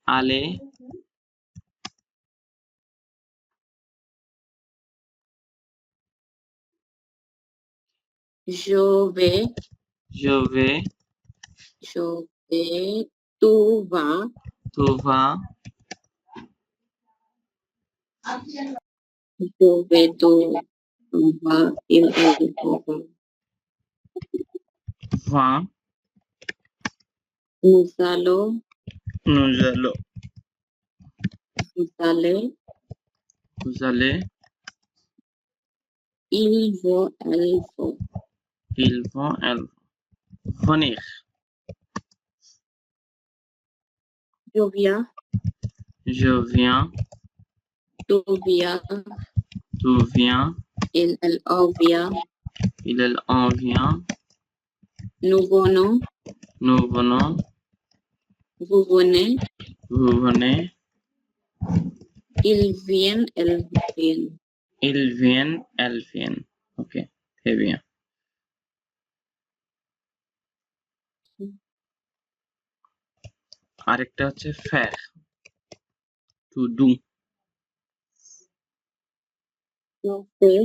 aller, je vais je vais, tu vas tu vas, je vais tu vas il elle o va va, nous allons nous allons, vous allez vous allez, ils vont elles vont ils vont, elles vont. venir, je viens je viens, tu viens tu viens, il elle en vient il elle en vient, nous venons nous venons, vous venez vous venez, ils viennent elles viennent ils viennent, elles viennent। Ok, très bien। আরেকটা হচ্ছে faire, to do, je fais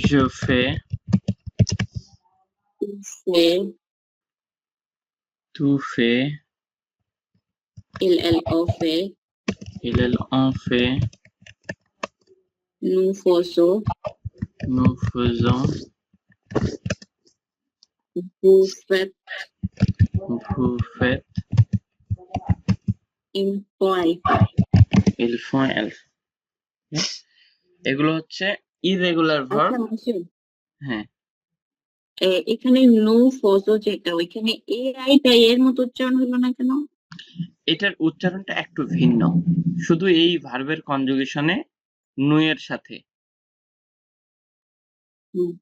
je fais, fait, tu fais, il en fait, il en fait, nous faisons, nous faisons, vous faites, vous faites, ils font, elles font। ils font, elles font। এগুলো হচ্ছে ইরেগুলার ভার্ব। আচ্ছা মাসুদ, হ্যাঁ, এখানে নো ফজো যেটা ওইখানে এআইটা এর মতো উচ্চারণ হলো না কেন? এটার উচ্চারণটা একটু ভিন্ন, শুধু এই ভার্বের কনজুগেশনে নু এর সাথে হুম,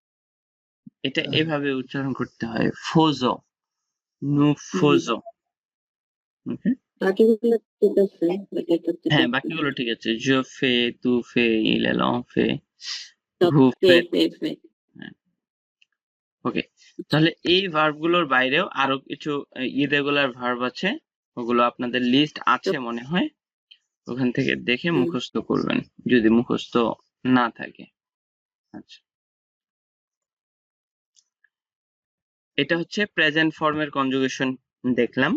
এটা এভাবে উচ্চারণ করতে হয়, ফোজো, নু ফোজো। ওকে, বাকিগুলো ঠিক আছে, বাকিটা ঠিক হ্যাঁ আছে। বাকিগুলো ঠিক আছে, জো ফে, তু ফে, ইল এল ফে, সব ভু ফে ফে। ফে ফে। ওকে, তাহলে এই ভার্বগুলোর বাইরেও আরো কিছু ইরেগুলার ভার্ব আছে, ওগুলো আপনাদের লিস্ট আছে মনে হয়, ওখান থেকে দেখে হুম, মুখস্থ করবেন যদি মুখস্থ না থাকে। আচ্ছা, এটা হচ্ছে প্রেজেন্ট ফর্মের কনজুগেশন দেখলাম,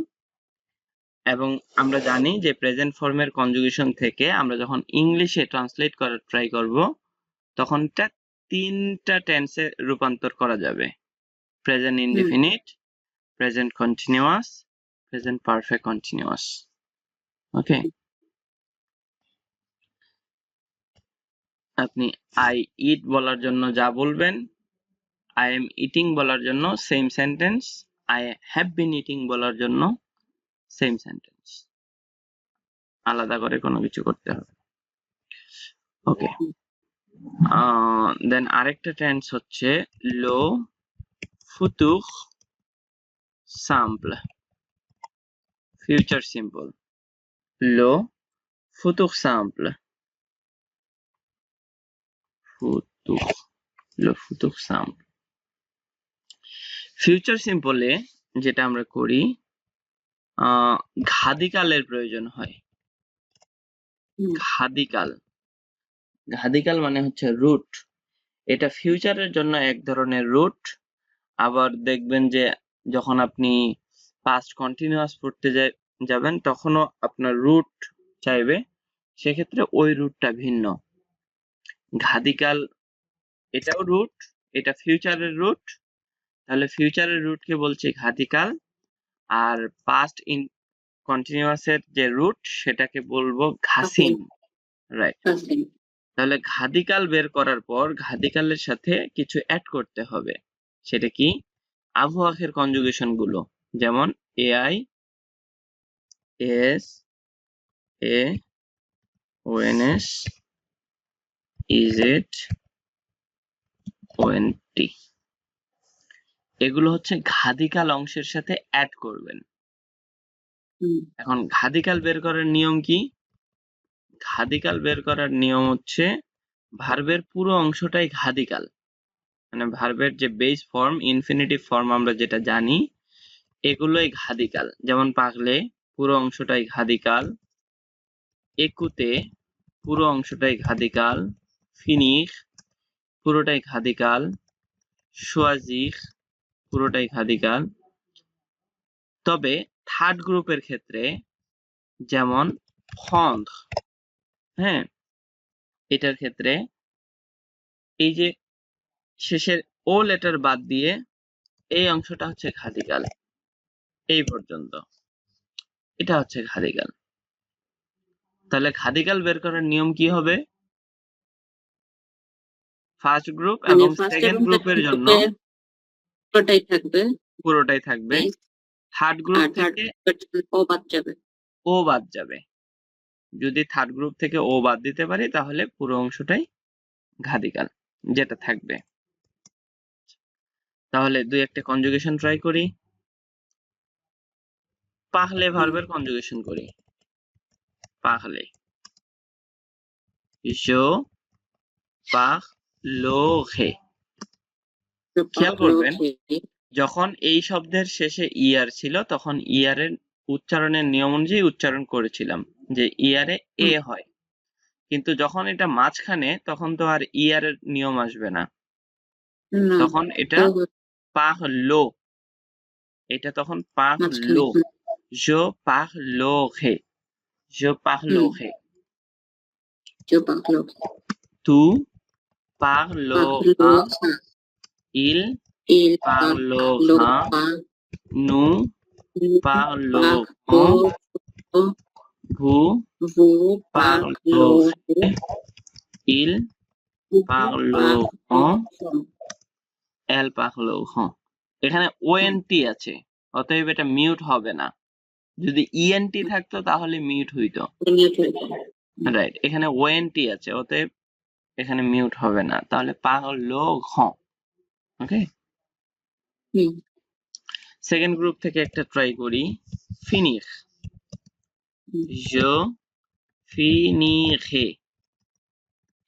এবং আমরা জানি যে প্রেজেন্ট ফর্মের কনজুগেশন থেকে আমরা যখন ইংলিশে ট্রান্সলেট করার ট্রাই করব তখন এটা তিনটা টেন্সে রূপান্তর করা যাবে: present hmm, indefinite, present continuous, present perfect continuous. Okay, আপনি আই ইট বলার জন্য যা বলবেন, আই এম ইটিং বলার জন্য same sentence, I have been eating বলার জন্য সেম সেন্টেন্স, আলাদা করে কোনো কিছু করতে হবে। ওকে, দেন আরেকটা টেন্স হচ্ছে লো ফুতুর সাম্পল, ফিউচার সিম্পল, লো ফুতুর সাম্পল, ফুতুর, লো ফুতুর সাম্পল। ফিউচার সিম্পলে যেটা আমরা করি, ঘাদিকালের প্রয়োজন হয়। হুম, ঘাদিকাল, ঘাদিকাল মানে হচ্ছে রুট, এটা ফিউচারের জন্য এক ধরনের রুট। আবার দেখবেন যে যখন আপনি পাস্ট কন্টিনিউয়াস পড়তে যাবেন তখনও আপনার রুট চাইবে, সেক্ষেত্রে ওই রুটটা ভিন্ন। ঘাদিকাল এটাও রুট, এটা ফিউচারের রুট, তাহলে ফিউচারের রুটকে বলছি ঘাদিকাল, আর পাস্ট ইন কন্টিনিউয়াস এর যে রুট সেটাকে বলবো ঘাসিন। রাইট, কাসিম। তাহলে ঘাদিকাল বের করার পর ঘাদিকালের সাথে কিছু অ্যাড করতে হবে, সেটা কি? আবহাওয়াকের কনজুগেশন গুলো, যেমন এআই, এস, এ, ওএনএস, ইজেড, ওএনটি, এগুলো হচ্ছে ঘাদিকাল অংশের সাথে অ্যাড করবেন। হুম, এখন ঘাদিকাল বের করার নিয়ম কি? ঘাদিকাল বের করার নিয়ম হচ্ছে ভার্বের পুরো অংশটাই ঘাদিকাল, মানে ভার্বের যে বেস ফর্ম, ইনফিনিটিভ ফর্ম আমরা যেটা জানি, এগুলোই ঘাদিকাল। যেমন পাগলে পুরো অংশটাই ঘাদিকাল, একুতে পুরো অংশটাই ঘাদিকাল, ফিনিশ পুরোটাই ঘাদিকাল, সোয়াজির পুরোটাই ঘাদিকাল। তবে থার্ড গ্রুপের ক্ষেত্রে, যেমন ফন্দ্র, হ্যাঁ, এটার ক্ষেত্রে এই যে শেষের ও লেটার বাদ দিয়ে এই অংশটা হচ্ছে ঘাদিকাল, এই পর্যন্ত এটা হচ্ছে ঘাদিকাল। তাহলে ঘাদিকাল বের করার নিয়ম কি হবে? ফার্স্ট গ্রুপ মানে এবং ফার্স্ট সেকেন্ড এবং গ্রুপের সেকেন্ড জন্য গ্রুপে পুরোটাই থাকবে, পুরোটাই থাকবে, থার্ড গ্রুপ আর থার্ড থেকে ও বাদ যাবে। ও বাদ যাবে। যদি থার্ড গ্রুপ থেকে ও বাদ দিতে পারি তাহলে পুরো অংশটাই ঘাদিকাল যেটা থাকবে। তাহলে দুই একটা কনজুগেশন ট্রাই করি। পাহলে ভার্বের কনজুগেশন করি। পাহলে, জো পাহলোহে। খেয়াল করবেন, যখন এই শব্দের শেষে ইয়ার ছিল তখন ইয়ারের উচ্চারণের নিয়ম অনুযায়ী উচ্চারণ করেছিলাম যে ইয়ারে এ হয়, কিন্তু যখন এটা মাঝখানে তখন তো আর ইয়ারের নিয়ম আসবে না, না, তখন এটা parlo, এটা তখন মাঝখানে parlo, je parlerai, je parlerai, যে পাখলো tu পাখলো parleras, il il পাখলো parlera, nous পাখলো parlerons, vous vous পাখলো parlerez, ils parleront, elles parleront। এখানে ওএনটি আছে, অতএব এটা মিউট হবে না। যদি ইএনটি থাকতো তাহলে মিউট হইতো। রাইট, এখানে ওএনটি আছে, অতএব এখানে মিউট হবে না, তাহলে parleront। ওকে, সেকেন্ড গ্রুপ থেকে একটা ট্রাই করি। Finish, je finirai,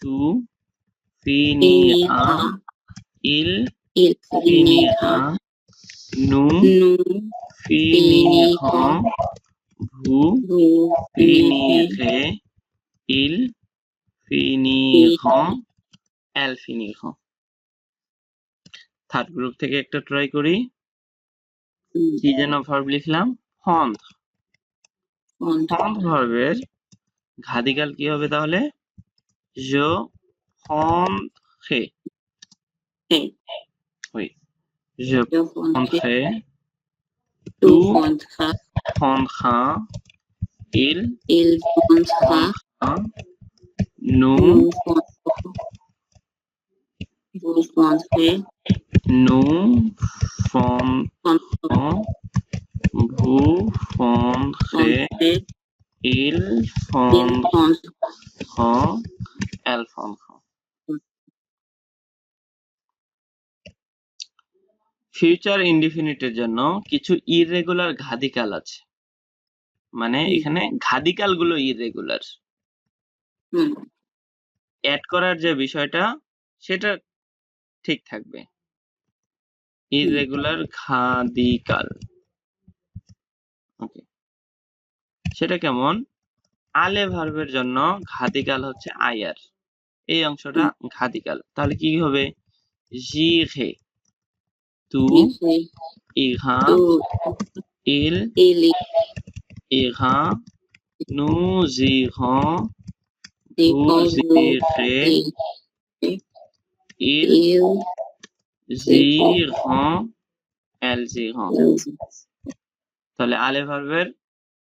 tu finiras, il il finira, nous finirons, vous finirez, ils finiront, elles finiront। Third group থেকে একটা ট্রাই করি। কি যেন ভার্ব লিখলাম? ফন্ড। ফন্ড ভার্বের ঘাদিকাল কি হবে তাহলে? je prendrai, oui, je prendrai, tu prendras, il prendra, nous fondrons, vous fondrez, ils fondront, elles fondront। Future ইনডিফিনিটের জন্য কিছু ইররেগুলার ঘাদিকাল আছে, মানে এখানে ঘাদিকাল গুলো ইররেগুলার। অ্যাড করার যে বিষয়টা সেটা ঠিক থাকবে। ইররেগুলার ঘাদিকাল, ওকে, সেটা কেমন? আলে ভার্বের জন্য ঘাদিকাল হচ্ছে আয়ার, এই অংশটা ঘাদিকাল। তাহলে কি হবে? জিরে, তু ইহা, ইল ইহা, nous irons, vous irez, ils iront, elles iront। তাহলে আলে ভার্বের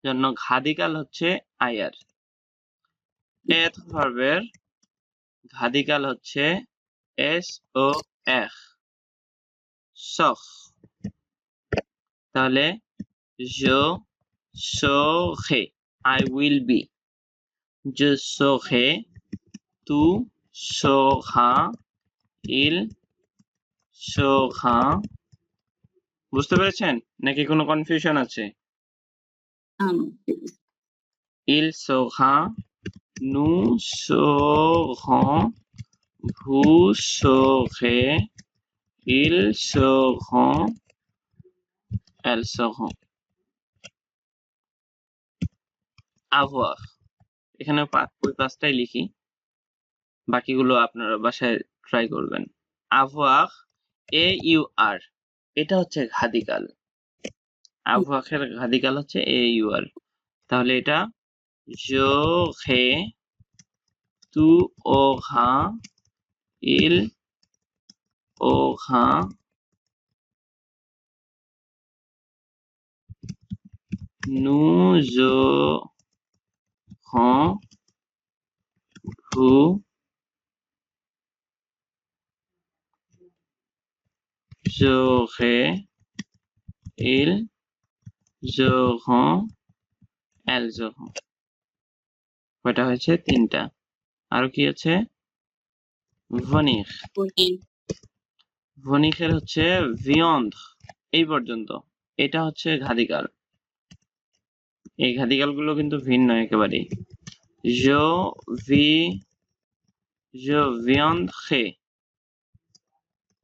জন্য ঘাদিকাল হচ্ছে আয়ার। এথ ভার্বের ঘাদিকাল হচ্ছে এস ও এখ, সখ। তাহলে je serai, I will be, je serai, tu seras, il sera। বুঝতে পেরেছেন নাকি কোনো কনফিউশন আছে? il sera, nous serons, vous serez, ils seront, elles seront। avoir, এখানে ওই পাঁচটাই লিখি, বাকিগুলো আপনারা বাসায় ট্রাই করবেন। avoir, এ ইউ আর, এটা হচ্ছে ঘাদিকাল। avoir এর ঘাদিকাল হচ্ছে এ ইউ আর। তাহলে এটা j'aurai, tu auras, il aura, nous aurons, vous aurez, ils auront, elles auront। কয়টা হয়েছে? তিনটা। আর কি আছে? venir, venir এর হচ্ছে viande, এই পর্যন্ত। এটা হচ্ছে ঘাদিকাল। এই ঘাদিকাল গুলো কিন্তু ভিন্ন একেবারেই। je viendrai,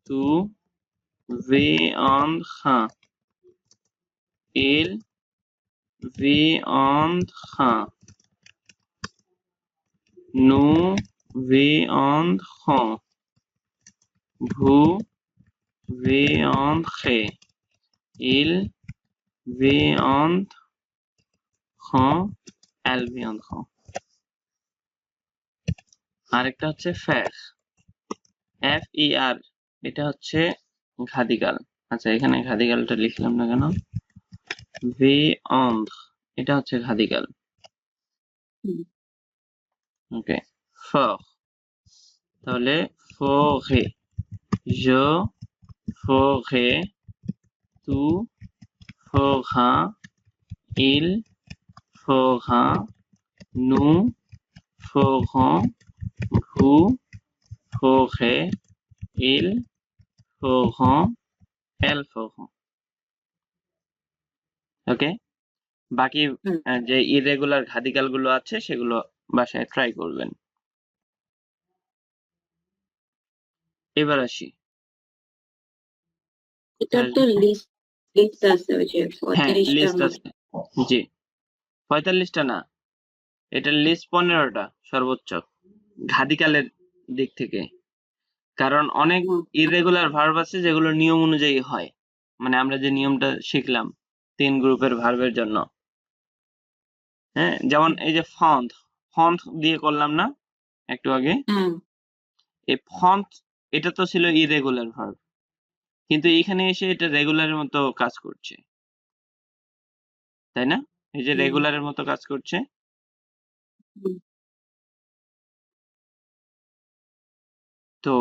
tu viendras, il viendra, nous viendrons, vous viendra, il viendront, elles viendront। আরেকটা হচ্ছে faire, FER, এটা হচ্ছে ঘাদিকাল। আচ্ছা, এখানে ঘাদিকালটা লিখলাম না কেন? viendre, এটা হচ্ছে ঘাদিকাল। হুম। ওকে, fort, তাহলে ferai, je ferai, tu feras, il fera, nous ferons, vous ferez, ils feront, elles feront। ওকে, বাকি হুম। যে ইরেগুলার ঘাদিকাল গুলো আছে সেগুলো বাসায় ট্রাই করবেন। এবার আসি, এটার তো লিস্ট আছে ওই যে হ্যাঁ 35টার লিস্ট মতো। আছে, জি 45টা না, এটার লিস্ট 15টা সর্বোচ্চ ঘাদিকালের দিক থেকে। কারণ অনেক হুম। ইররেগুলার ভার্ব আছে যেগুলো নিয়ম অনুযায়ী হয়, মানে আমরা যে নিয়মটা শিখলাম 3 গ্রুপের ভার্বের জন্য। হ্যাঁ, যেমন এই যে ফন্ট, ফন্ট দিয়ে করলাম না একটু আগে, হ্যাঁ। এই ফন্ট এটা তো ছিল ইররেগুলার ভার্ব, কিন্তু এখানে এসে এটা রেগুলারের মতো কাজ করছে, তাই না? এই যে হুম। রেগুলারের মতো কাজ করছে। হুম। তো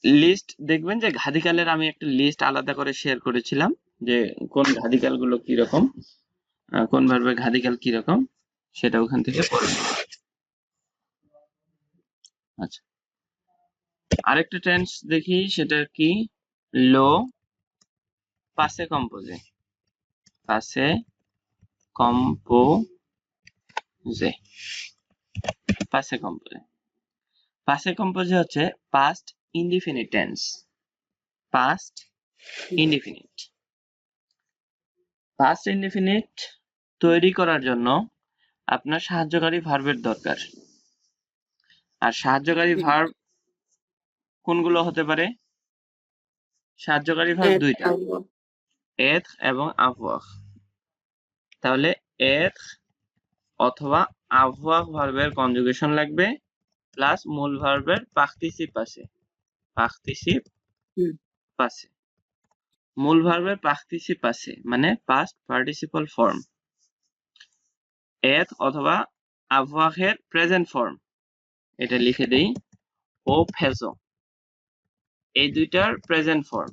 লিস্ট দেখবেন যে ঘাদিকালের আমি একটা লিস্ট আলাদা করে শেয়ার করেছিলাম যে কোন ঘাদিকাল গুলো কিরকম, কোন ভার্বের ঘাদিকাল কিরকম, সেটা ওখান থেকে পড়বেন। আচ্ছা, আরেকটা টেন্স দেখি, সেটা কি? লো পাসে কম্পোজে, পাসে কম্পোজে, পাসে কম্পোজে, পাসে কম্পোজে হচ্ছে past indefinite tense, past indefinite. Past indefinite তৈরি করার জন্য আপনার সাহায্যকারী ভার্বের দরকার। আর সাহায্যকারী হুম। ভার্ব কোনগুলো হতে পারে? সাহায্যকারী ভার্ব দুইটা, être এবং avoir। তাহলে être অথবা avoir ভার্বের কনজুগেশন লাগবে, প্লাস মূল ভার্বের পার্টিসিপ আছে, পার্টিসিপ হুম। আছে, মূল ভার্বের পার্টিসিপ আছে মানে পাস্ট পার্টিসিপল ফর্ম। être অথবা avoir এর প্রেজেন্ট ফর্ম, এটা লিখে দেই, ও ফেজো, এই দুইটার প্রেজেন্ট ফর্ম।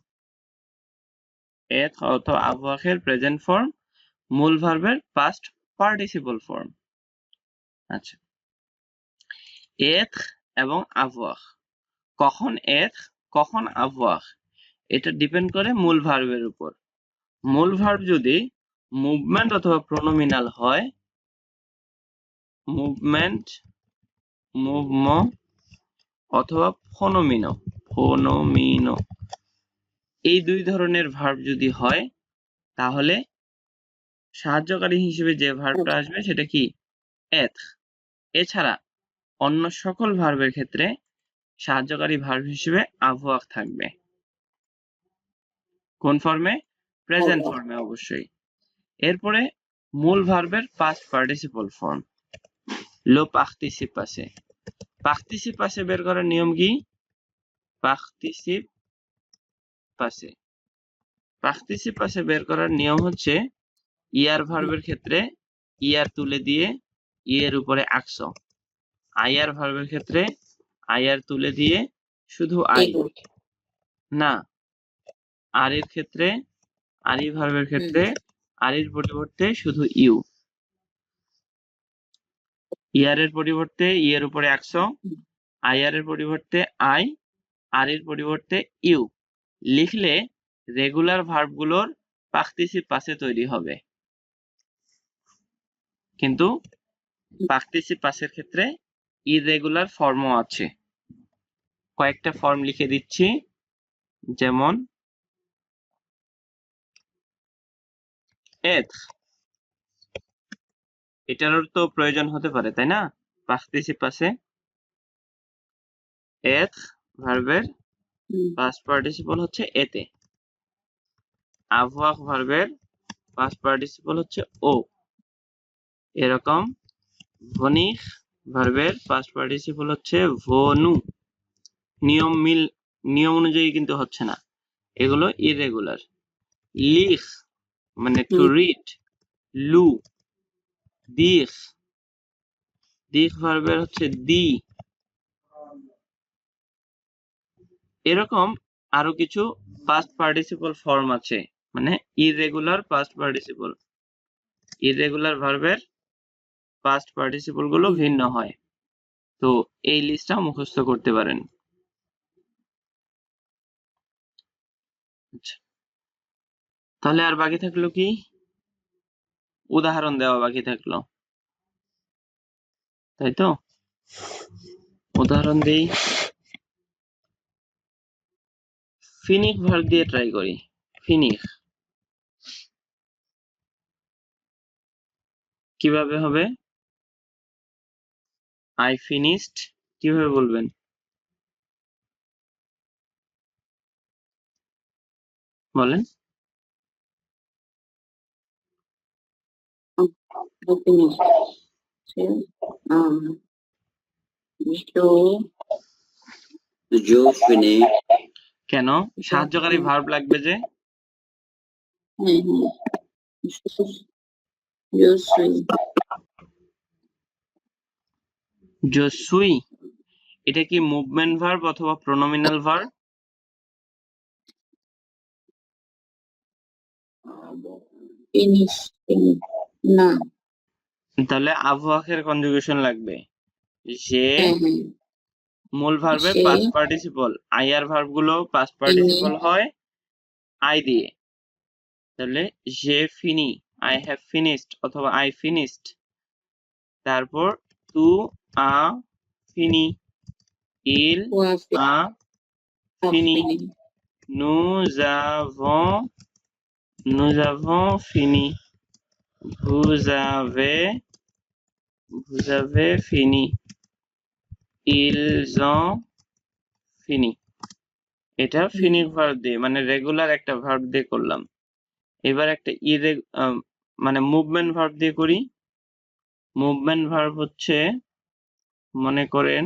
être অথবা avoir এর প্রেজেন্ট ফর্ম, মূল ভার্বের পাস্ট পার্টিসিপল ফর্ম। আচ্ছা, être এবং avoir, কখন être কখন avoir এটা ডিপেন্ড করে মূল ভার্বের উপর। মূল ভার্ব যদি মুভমেন্ট অথবা প্রোনোমিনাল হয়, মুভমেন্ট, মুভমো অথবা ফোনোমিনো, ফোনোমিনো, এই দুই ধরনের ভার্ব যদি হয়, তাহলে সাহায্যকারী হিসেবে যে ভার্বটা আসবে সেটা কি? être। এছাড়া অন্য সকল ভার্বের ক্ষেত্রে সাহায্যকারী ভার্ব হিসেবে avoir থাকবে। কোন ফর্মে? প্রেজেন্ট ফর্মে অবশ্যই। এরপরে মূল ভার্বের পাস্ট পার্টিসিপল ফর্ম, লো পার্টিসিপ আছে। পার্টিসিপ আছে বের করার নিয়ম কি? পার্টিসিপ আছে, পার্টিসিপ আছে বের করার নিয়ম হচ্ছে ইয়ার ভার্বের ক্ষেত্রে ইয়ার তুলে দিয়ে ইয়ের উপরে আকস, আইয়ার ভার্বের ক্ষেত্রে আইয়ার তুলে দিয়ে শুধু আই, না আর এর ক্ষেত্রে, আরি ভার্বের ক্ষেত্রে আরির পরিবর্তে শুধু ইউ, ইয়ারের পরিবর্তে ইয়ের উপরে আকস, আইয়ার এর পরিবর্তে আই, আর এর পরিবর্তে ইউ লিখলে রেগুলার ভার্বগুলোর পার্টিসিপ পাসে তৈরি হবে। কিন্তু পার্টিসিপ পাসের ক্ষেত্রে ইররেগুলার ফর্মও আছে, কয়েকটা ফর্ম লিখে দিচ্ছি, যেমন être, এটারও তো প্রয়োজন হতে পারে তাই না? পার্টিসিপ পাসে être ভার্বের পাস্ট পার্টিসিপল হচ্ছে এতে, আবওয়াক ভার্বের পাস্ট পার্টিসিপল হচ্ছে ও। এরকম ভনিখ ভার্বের পাস্ট পার্টিসিপল হচ্ছে ভনু। নিয়ম অনুযায়ী কিন্তু হচ্ছে না, এগুলো ইরেগুলার। লিখ মানে টু রিড, লু। দিখ, দিখ ভার্বের হচ্ছে দি। এরকম আরো কিছু পাস্ট পার্টিসিপল ফর্ম আছে, মানে ইরেগুলার পাস্ট পার্টিসিপল। ইরেগুলার ভার্বের পাস্ট পার্টিসিপল গুলো ভিন্ন হয়। তো এই লিস্টটা মুখস্থ করতে পারেন। আচ্ছা, তাহলে আর বাকি থাকলো কি? উদাহরণ দেওয়া বাকি থাকলো, তাই তো? উদাহরণ দেই। ফিনিক ভার্ব দিয়ে ট্রাই করি। ফিনিক কিভাবে হবে? আই ফিনিশড কিভাবে বলবেন? বলেন। finished. जो फिने কেন সাহায্যকারী ভার্ব লাগবে যে? জসুই, এটা কি মুভমেন্ট ভার্ব অথবা প্রোনোমিনাল ভার্ব? না, তাহলে আবহাওয়াকের কনজুগেশন লাগবে। যে মূল ভার্বের সে, পাস্ট পার্টিসিপল, আইআর ভার্ব গুলো পাস্ট পার্টিসিপল হয় আই দিয়ে। তাহলে যে ফিনি, আই হ্যাভ ফিনিশড অথবা আই ফিনিশড। তারপর তু আ ফিনি, ইল আ ফিনি, nous avons fini, vous avez fini, ils ont fini। এটা ফিনিক ভার্ব দিয়ে, মানে রেগুলার একটা ভার্ব দিয়ে করলাম। এবার একটা মানে মুভমেন্ট ভার্ব দিয়ে করি। মুভমেন্ট ভার্ব হচ্ছে, মনে করেন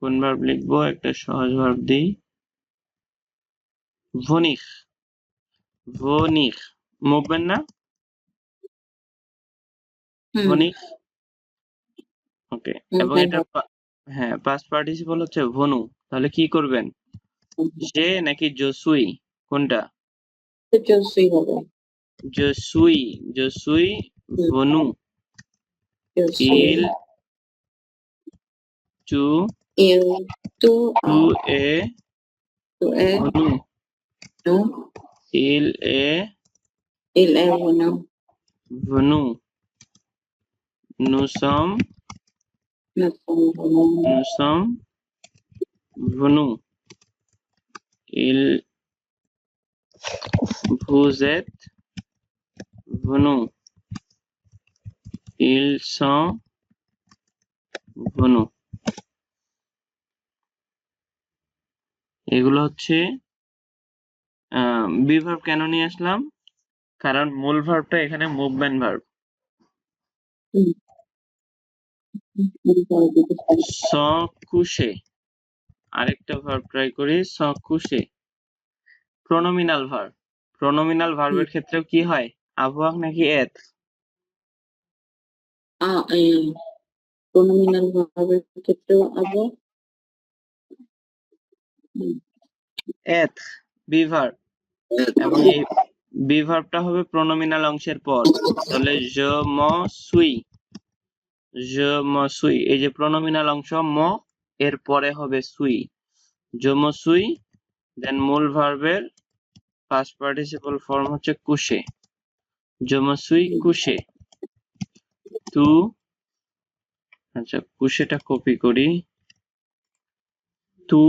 কোন ভার্ব লিখবো, একটা সহজ ভার্ব দিই। ভনিখ, ভনিখ মুভমেন্ট না? ভনিখ, ওকে। এবং এটা হ্যাঁ পাস্ট পার্টিসিপল হচ্ছে ভনু। তাহলে কি করবেন? যে নাকি জসুই, কোনটা? জসুই, জসুই ভনু। ইল টু এ ভনু, ইল এ ভনু, nous sommes venus, vous êtes venus, ils sont venus। এগুলো হচ্ছে বি ভার্ব। কেন নিয়ে আসলাম? কারণ মূল ভার্বটা এখানে মুভমেন্ট ভার্ব। স কুশে, আরেকটা ভার্ব ট্রাই করি। স কুশে প্রোনোমিনাল ভার্ব। প্রোনোমিনাল ভার্বের ক্ষেত্রেও কি হয়? আবহাওয়া নাকি এত? প্রোনোমিনাল ভার্বের ক্ষেত্রেও আবহাওয়া এত বি ভার্ব, এবং এই বি ভার্বটা হবে প্রোনোমিনাল অংশের পর। তাহলে je me suis, je me suis, এই যে প্রোনোমিনাল অংশ ম, এর পরে হবে সুই, je me suis। দেন মূল ভার্বের পাস্ট পার্টিসিপল ফর্ম হচ্ছে কুশে, je me suis couché। তু, আচ্ছা কুশেটা কপি করি। তু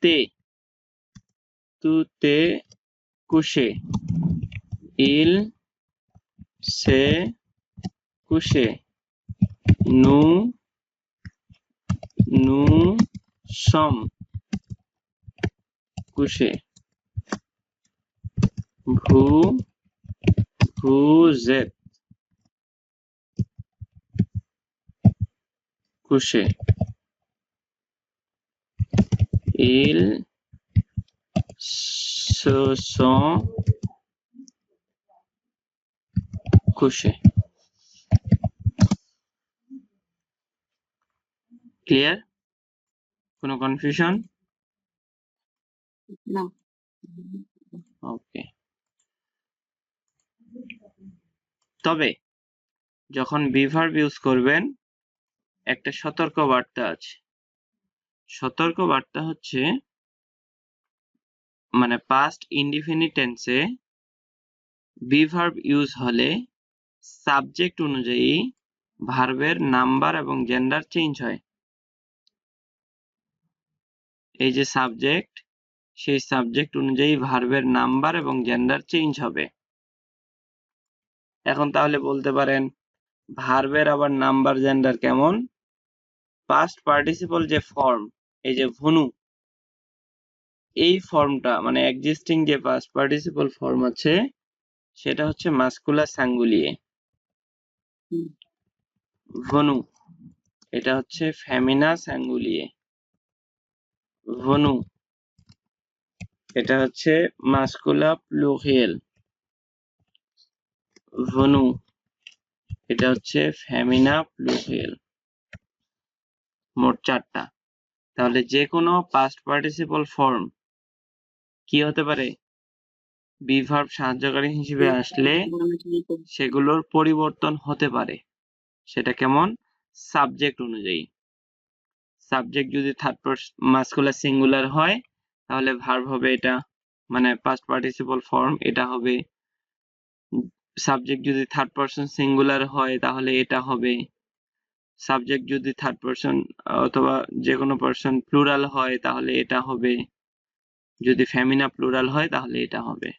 তে, তু তে couché, il s'est couché, nous sommes couchés। vous êtes couché, ils se sont couchés. Clear? কোনো কনফিউশন? না। ওকে। তবে যখন বি ভার্ব ইউজ করবেন একটা সতর্ক বার্তা আছে। সতর্ক বার্তা হচ্ছে মানে পাস্ট ইনডিফিনিট টেন্সে বি ভার্ব ইউজ হলে সাবজেক্ট অনুযায়ী ভার্বের নাম্বার এবং জেন্ডার চেঞ্জ হয়। এই যে সাবজেক্ট, সেই সাবজেক্ট অনুযায়ী ভার্বের নাম্বার এবং জেন্ডার চেঞ্জ হবে। এখন তাহলে বলতে পারেন ভার্বের আবার নাম্বার জেন্ডার কেমন? পাস্ট পার্টিসিপল যে ফর্ম, এই যে ভুনু, এই ফর্মটা মানে এক্সিস্টিং যে পাস্ট পার্টিসিপল ফর্ম আছে সেটা হচ্ছে মাস্কুলার সিঙ্গুলিয়ে। হুম। ভনু এটা হচ্ছে ফেমিনা সিঙ্গুলিয়ে। ভনু এটা হচ্ছে মাস্কুলা প্লুরিয়াল। ভনু এটা হচ্ছে ফেমিনা প্লুরিয়াল। মোট 4টা। তাহলে যে কোনো পাস্ট পার্টিসিপল ফর্ম কি হতে পারে? বি ভার্ব সাহায্যকারী হিসেবে আসলে সেগুলোর পরিবর্তন হতে পারে। সেটা কেমন? সাবজেক্ট অনুযায়ী। সাবজেক্ট যদি থার্ড পারসন মাস্কুলার সিঙ্গুলার হয় তাহলে ভার্ব হবে এটা, মানে পাস্ট পার্টিসিপল ফর্ম এটা হবে। সাবজেক্ট যদি থার্ড পারসন সিঙ্গুলার হয় তাহলে এটা হবে। সাবজেক্ট যদি থার্ড পারসন অথবা যে কোনো পারসন প্লুরাল হয় তাহলে এটা হবে। যদি ফেমিনা প্লুরাল হয় তাহলে এটা হবে।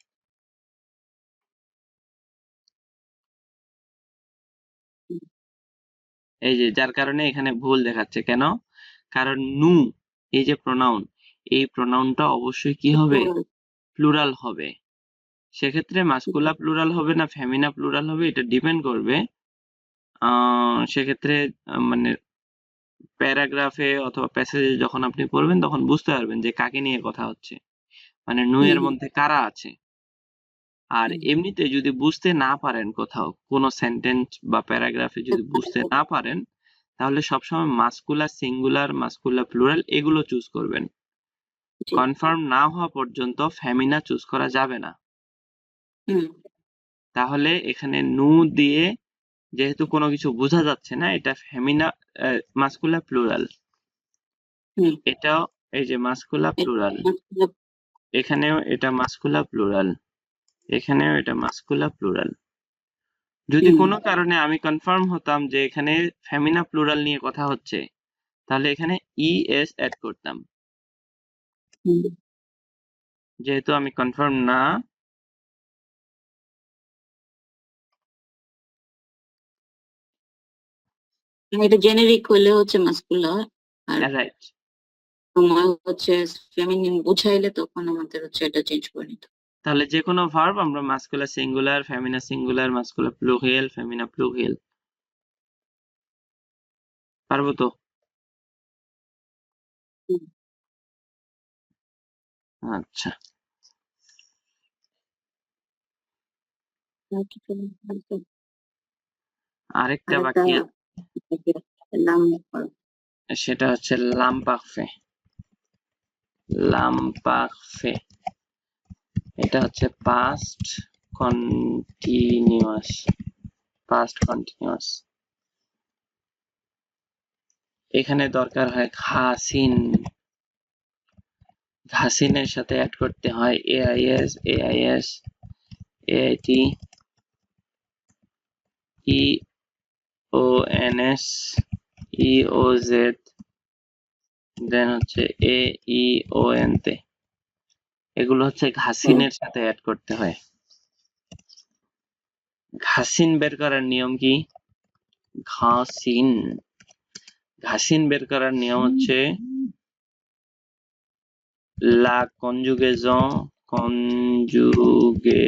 এই যে যার কারণে এখানে ভুল দেখাচ্ছে কেন? কারণ নু এই যে প্রোনাউন, এই প্রোনাউনটা অবশ্যই কি হবে? প্লুরাল হবে। সেক্ষেত্রে মাস্কুলা প্লুরাল হবে না ফেমিনা প্লুরাল হবে এটা ডিপেন্ড করবে। সেক্ষেত্রে মানে প্যারাগ্রাফে অথবা প্যাসেজে যখন আপনি পড়বেন তখন বুঝতে পারবেন যে কাকে নিয়ে কথা হচ্ছে, মানে নু এর মধ্যে কারা আছে। আর এমনিতে যদি বুঝতে না পারেন কোথাও কোনো সেন্টেন্স বা প্যারাগ্রাফে যদি বুঝতে না পারেন তাহলে সবসময় মাস্কুলার সিঙ্গুলার মাস্কুলার প্লুরাল এগুলো চুজ করবেন। কনফার্ম না হওয়া পর্যন্ত ফেমিনা চুজ করা যাবে না। তাহলে এখানে নু দিয়ে যেহেতু কোনো কিছু বোঝা যাচ্ছে না, এটা ফেমিনা মাস্কুলার প্লুরাল, এটাও এই যে মাস্কুলার প্লুরাল, এখানেও এটা মাস্কুলার প্লুরাল, এখানেও এটা মাস্কুলার প্লুরাল। যদি কোনো কারণে আমি কনফার্ম হতাম যে এখানে ফেমিনা প্লুরাল নিয়ে কথা হচ্ছে তাহলে এখানে ইএস অ্যাড করতাম। যেহেতু আমি কনফার্ম না, এটা জেনেরিক হলে হচ্ছে মাস্কুলার, আর রাইট। তোমার হচ্ছে ফেমিনিন বুঝাইলে তখন আমাদের হচ্ছে এটা চেঞ্জ করে নিতে। তাহলে যে কোনো ভার্ব আমরা muscular singular, Femina singular, muscular plural, Femina plural পারবো তো? আচ্ছা, আরেকটা বাকি নাম সেটা হচ্ছে লাম্পাকফে। লাম্পাকফে এটা হচ্ছে পাস্ট কন্টিনিউয়াস। পাস্ট কন্টিনিউয়াস এখানে দরকার হয় ঘাসিন। ঘাসিনের সাথে অ্যাড করতে হয় এআইএস, এআইএস, এআইটি, ইওএনএস, ইওজেড, দেন হচ্ছে এইওএন তে। এগুলো হচ্ছে ঘাসিনের সাথে অ্যাড করতে হয়। ঘাসিন বের করার নিয়ম কি? ঘাসিন ঘাসিন বের করার নিয়ম হচ্ছে লা কনজুগেজন conjugaison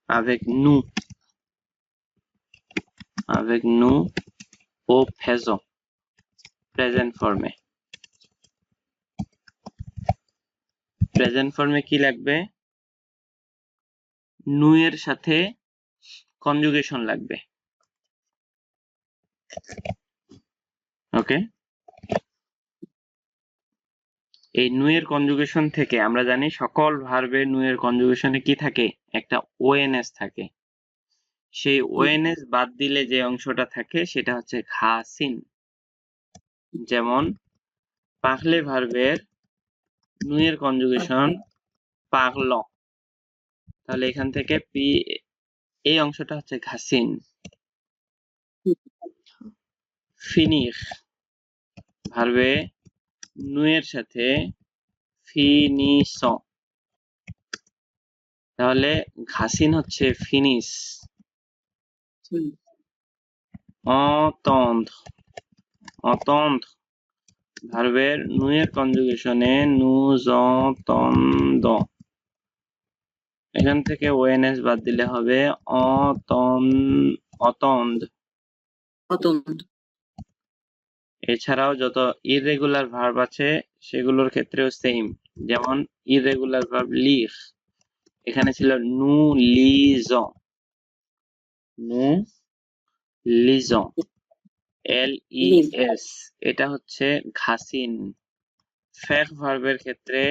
avec nous au présent ফর্মে। প্রেজেন্ট ফর্মে কি লাগবে? নু এর সাথে কনজুগেশন লাগবে। ওকে, এই নু এর কনজুগেশন থেকে আমরা জানি সকল ভার্বের নু এর কনজুগেশনে কি থাকে? একটা ওএনএস থাকে। সেই ওএনএস বাদ দিলে যে অংশটা থাকে সেটা হচ্ছে ঘাসিন। যেমন পাখলে ভার্বের নু এর কনজুগেশন পাগল, তাহলে এখান থেকে পি এই অংশটা হচ্ছে ঘাসিন। ফিনিশ ভার্বে নু এর সাথে ফিনিশ, তাহলে ঘাসিন হচ্ছে ফিনিশ। entendre ভার্বের নু এর কনজুগেশনে nous entendons, এখান থেকে ওএনএস বাদ দিলে হবে entendre। এছাড়াও যত ইররেগুলার ভার্ব আছে সেগুলোর ক্ষেত্রেও সেম। যেমন ইররেগুলার ভার্ব লিখ, এখানে ছিল nous lisons, LES, এটা হচ্ছে ঘাসিন। ফেক ভার্বের ক্ষেত্রে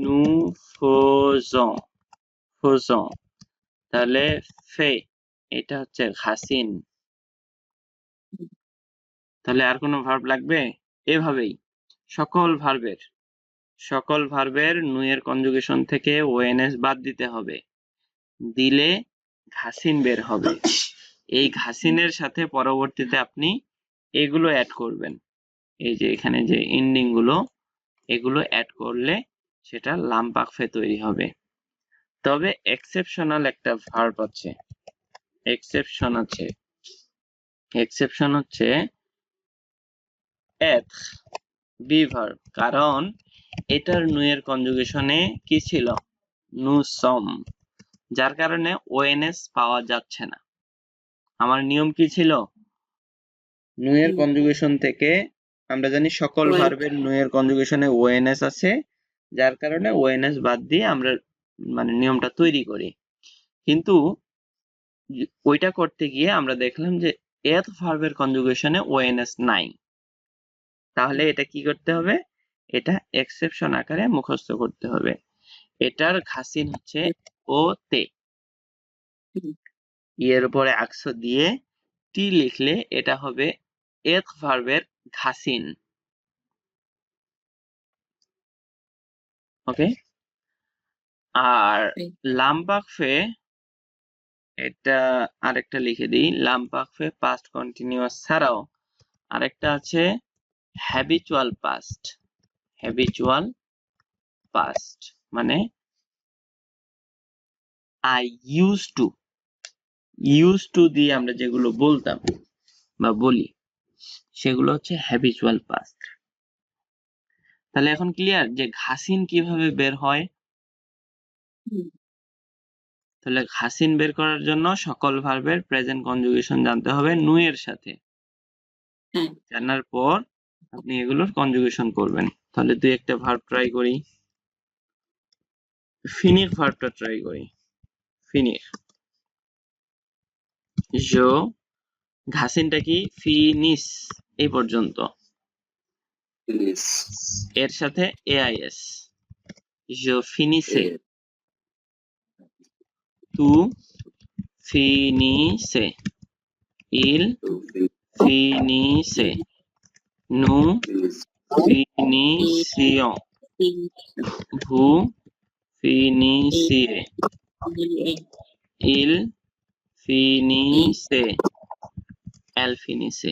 nous faisons, তাহলে ফে এটা হচ্ছে ঘাসিন। তাহলে আর কোনো ভার্ব লাগবে? এভাবেই সকল ভার্বের নু এর কনজুগেশন থেকে ওএনএস বাদ দিতে হবে, দিলে ঘাসিন বের হবে। এই ঘাসিনের সাথে পরবর্তীতে আপনি এগুলো অ্যাড করবেন, এই যে এখানে যে এন্ডিং গুলো, এগুলো অ্যাড করলে সেটা লাম্পাকফে তৈরি হবে। তবে এক্সেপশনাল একটা ভার্ব আছে, এক্সেপশন হচ্ছে être, বি ভার্ব, কারণ এটার নু এর কনজুগেশনে কি ছিল? nous sommes, যার কারণে ওএনএস পাওয়া যাচ্ছে না। আমার নিয়ম কি ছিল? নু এর কনজুগেশন থেকে আমরা জানি সকল ভার্বের নু এর কনজুগেশনে ওএনএস আছে, যার কারণে ওএনএস বাদ দিয়ে আমরা মানে নিয়মটা তৈরি করি। কিন্তু ওইটা করতে গিয়ে আমরা দেখলাম যে এথ ভার্বের কনজুগেশনে ওএনএস নাই, তাহলে এটা কি করতে হবে? এটা এক্সেপশন আকারে মুখস্থ করতে হবে। এটার ঘাসিন হচ্ছে ও তে, এর উপরে আকস দিয়ে টি লিখলে এটা হবে এথ ভার্বের ঘাসিন। ওকে, আর লাম্পাকফে এটা আরেকটা লিখে দিই, লাম্পাকফে পাস্ট কন্টিনিউয়াস ছাড়াও আরেকটা আছে হ্যাবিচুয়াল পাস্ট, মানে আই ইউজ টু দিয়ে আমরা যেগুলো বলতাম বা বলি সেগুলো হচ্ছে হ্যাবিচুয়াল পাস্ট। তাহলে এখন ক্লিয়ার যে ঘাসিন কিভাবে বের হয়? তাহলে ঘাসিন বের করার জন্য সকল ভার্বের প্রেজেন্ট কনজুগেশন জানতে হবে নু এর সাথে। জানার পর আপনি এগুলোর কনজুগেশন করবেন। তাহলে দুই একটা ভার্ব ট্রাই করি। ফিনিশ ভার্বটা ট্রাই করি। ফিনিশ, জো ঘাসিনটা কি? ফিনিশ এই পর্যন্ত, এর সাথে এআইএস, জো ফিনিসে, তু ফিনিসে, ইল ফিনিসে, নু ফিনিসিয়ন, ভু ফিনিসিয়ে, ইল ফিনিসে, এল ফিনিসে।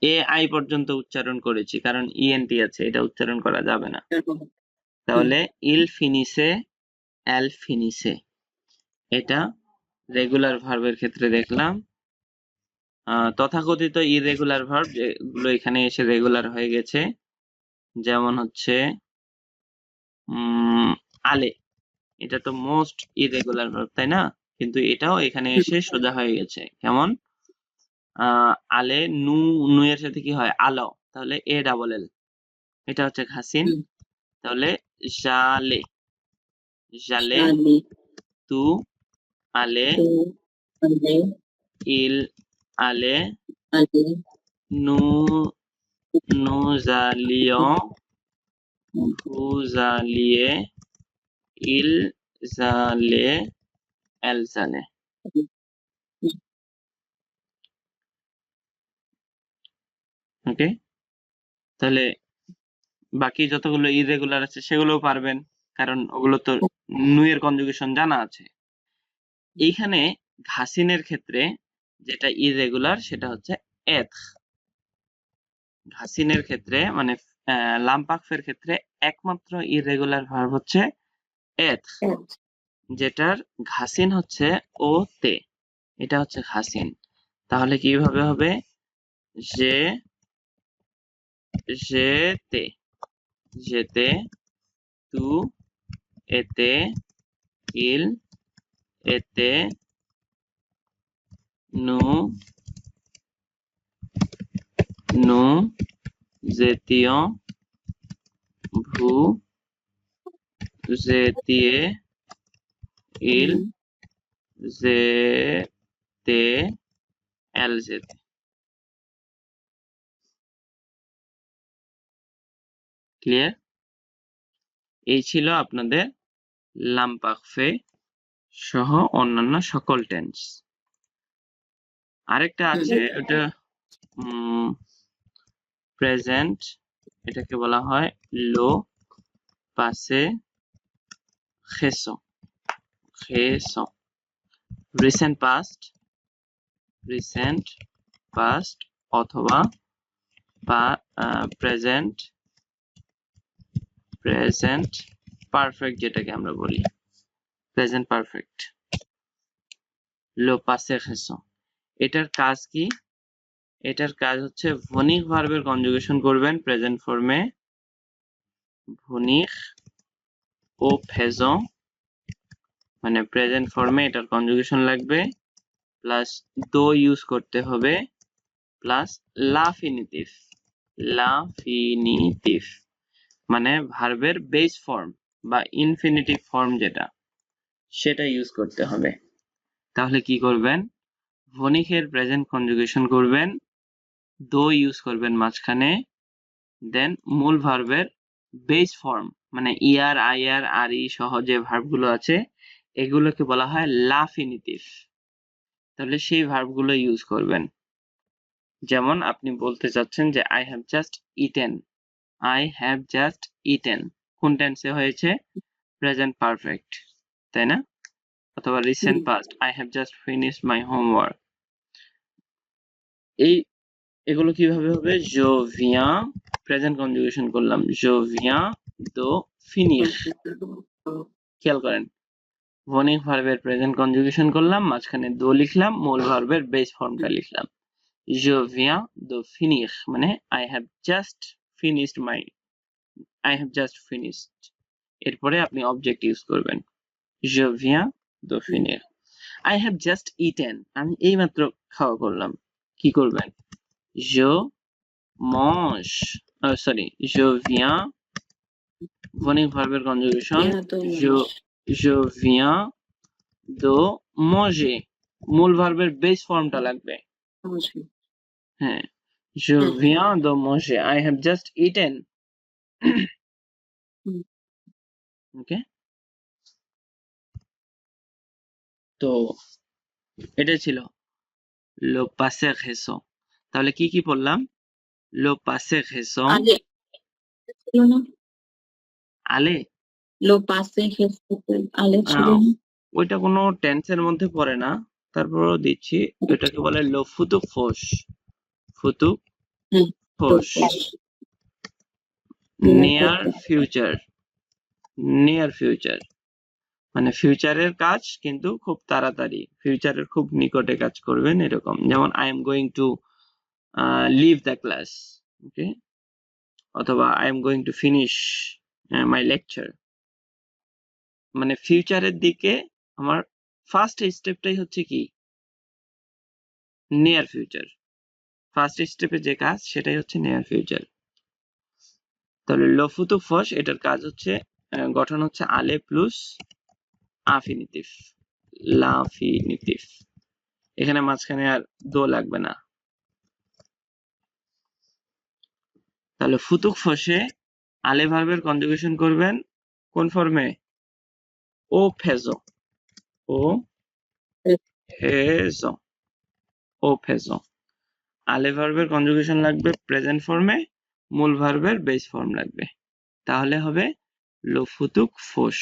এ আই পর্যন্ত উচ্চারণ করেছি কারণ ইএনটি আছে, এটা উচ্চারণ করা যাবে না। তাহলে ইল ফিনিসে, এল ফিনিসে, এটা রেগুলার ভার্বের ক্ষেত্রে দেখলাম। তথাকথিত ইরেগুলার ভার্ব যেগুলো এখানে এসে রেগুলার হয়ে গেছে, যেমন হচ্ছে আলে, এটা তো মোস্ট ইরেগুলার ভার্ব তাই না, কিন্তু এটাও এখানে এসে সোজা হয়ে গেছে। কেমন? আলে, নু, নু এর সাথে কি হয়? আলো, তাহলে এ ডাবল এল, এটা হচ্ছে ঘাসিন। তাহলে জালে, জালে, আলি তু আলে, তো আলে ইল আলে, আলি নু nous allions, vous alliez, ils allaient, elles allaient. ওকে, তাহলে বাকি যতগুলো ইরেগুলার আছে সেগুলোও পারবেন, কারণ ওগুলো তো নু এর কনজুগেশন জানা আছে। এইখানে ঘাসিনের ক্ষেত্রে যেটা ইরেগুলার সেটা হচ্ছে এথ। ঘাসিনের ক্ষেত্রে মানে লাম্পাকফের ক্ষেত্রে একমাত্র ইরেগুলার ভার্ব হচ্ছে এথ, যেটার ঘাসিন হচ্ছে ও তে, এটা হচ্ছে ঘাসিন। তাহলে কিভাবে হবে? যে, যেতে, যেতে, তু এতে, ইল এতে, নু nous étions, vous étiez, ils étaient, elles étaient. Clear? এই ছিল আপনাদের লাম্পাকফে সহ অন্যান্য সকল টেন্স। আরেকটা আছে, ওটা প্রেজেন্ট, এটাকে বলা হয় লো পাসে récent, রিসেন্ট পাস্ট অথবা প্রেজেন্ট পারফেক্ট, যেটাকে আমরা বলি প্রেজেন্ট পারফেক্ট, লো পাসে récent। এটার কাজ কি? এটার কাজ হচ্ছে ভনিক ভার্বের কনজুগেশন করবেন প্রেজেন্ট ফর্মে, ভনিক ও ফেজন, মানে প্রেজেন্ট ফর্মে এটার কনজুগেশন লাগবে, প্লাস দো ইউজ করতে হবে, প্লাস লাফিনিটিভ মানে ভার্বের বেস ফর্ম বা ইনফিনিটিভ ফর্ম যেটা, সেটা ইউজ করতে হবে। তাহলে কি করবেন? ভনিকের প্রেজেন্ট কনজুগেশন করবেন, দো ইউজ করবেন মাঝখানে, দেন মূল ভার্বের বেস ফর্ম মানে ইআর, আইআর, আরই সহ যে ভার্বগুলো আছে এগুলোকে বলা হয় লাফিনিটিভ। তাহলে সেই ভার্বগুলো ইউজ করবেন। যেমন আপনি বলতে চাচ্ছেন যে আই হ্যাভ জাস্ট ইটেন, কোন টেন্সে হয়েছে? প্রেজেন্ট পারফেক্ট, তাই না? অথবা recent past, I have just finished my homework. এগুলো কিভাবে হবে? জো ভিয়া, প্রেজেন্ট কনজুগেশন করলাম, জো ভিয়া দো ফিনিশ। খেয়াল করেন, ভনিক ভার্বের প্রেজেন্ট কনজুগেশন করলাম, মাঝখানে দো লিখলাম, মূল ভার্বের বেস ফর্মটা লিখলাম, জো ভিয়া দো ফিনিশ মানে আই হ্যাভ জাস্ট ফিনিশড। এরপরে আপনি অবজেক্ট ইউজ করবেন, জো ভিয়া দো finish. I have just eaten, আমি এইমাত্র খাওয়া করলাম, কি করবেন? je mange, je viens, ভনিক ভার্বের conjugation, je viens de manger, মূল ভার্বের বেস ফর্মটা লাগবে। হ্যাঁ, je viens de manger, I have just eaten. ওকে, তো এটা ছিল লো পাসে récent। তাহলে কি কি পড়লাম? লো পাসে récent, আলে, লো পাসে আলে ছিল না? ওইটা কোনো টেন্সের মধ্যে পড়ে না, তারপরও দিচ্ছি, এটাকে বলে লো ফুতুক ফোস, নিয়ার ফিউচার, মানে ফিউচারের কাজ কিন্তু খুব তাড়াতাড়ি, ফিউচারের খুব নিকটে কাজ করবেন এরকম। যেমন I am going to leave the class, okay, অথবা I am going to finish my lecture. মানে ফিউচারের দিকে আমার ফার্স্ট স্টেপটাই হচ্ছে কি, নিয়ার ফিউচার। ফার্স্ট স্টেপে যে কাজ সেটাই হচ্ছে নিয়ার ফিউচার। তাহলে লফুতু ফস এটার কাজ হচ্ছে গঠন হচ্ছে আলে প্লাস আফিনিটিভ, লাফিনিটিভ। এখানে মাঝখানে আর দো লাগবে না। তাহলে ফুতুক ফসে আলে ভার্বের কনজুগেশন করবেন কোন ফর্মে? ও ফেজো, ও ফেজো, ও ফেজো। আলে ভার্বের কনজুগেশন লাগবে প্রেজেন্ট ফর্মে, মূল ভার্বের বেস ফর্ম লাগবে, তাহলে হবে লফুতুক ফোস।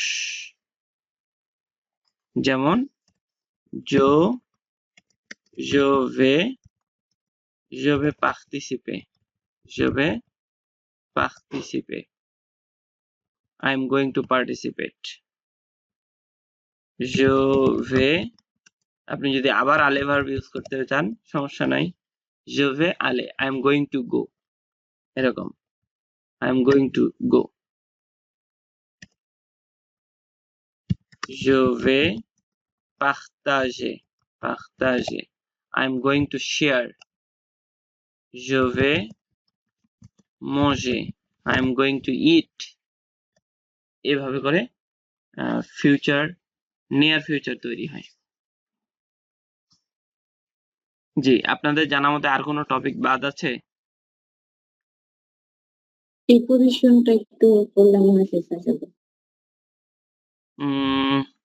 যেমন জো, je vais participer, je vais participer, I am going to participate, je vais, আপনি যদি আবার আলে ভার্ব ইউজ করতে চান সমস্যা নাই, je vais aller, I am going to go, এরকম I am going to go, je vais partager, partager, I am going to share, je vais manger, I am going to eat। এভাবে করে ফিউচার, নিয়ার ফিউচার তৈরি হয়। জি, আপনাদের জানা মতে আর কোনো টপিক বাদ আছে? প্রিপোজিশনটা একটু করলে মনে হয় শেষ হয়ে যাবে।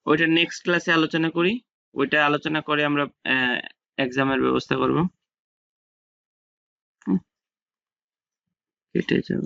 ওইটা নেক্সট ক্লাসে আলোচনা করি, ওইটা আলোচনা করে আমরা এক্সামের ব্যবস্থা করব। কেটে যাও।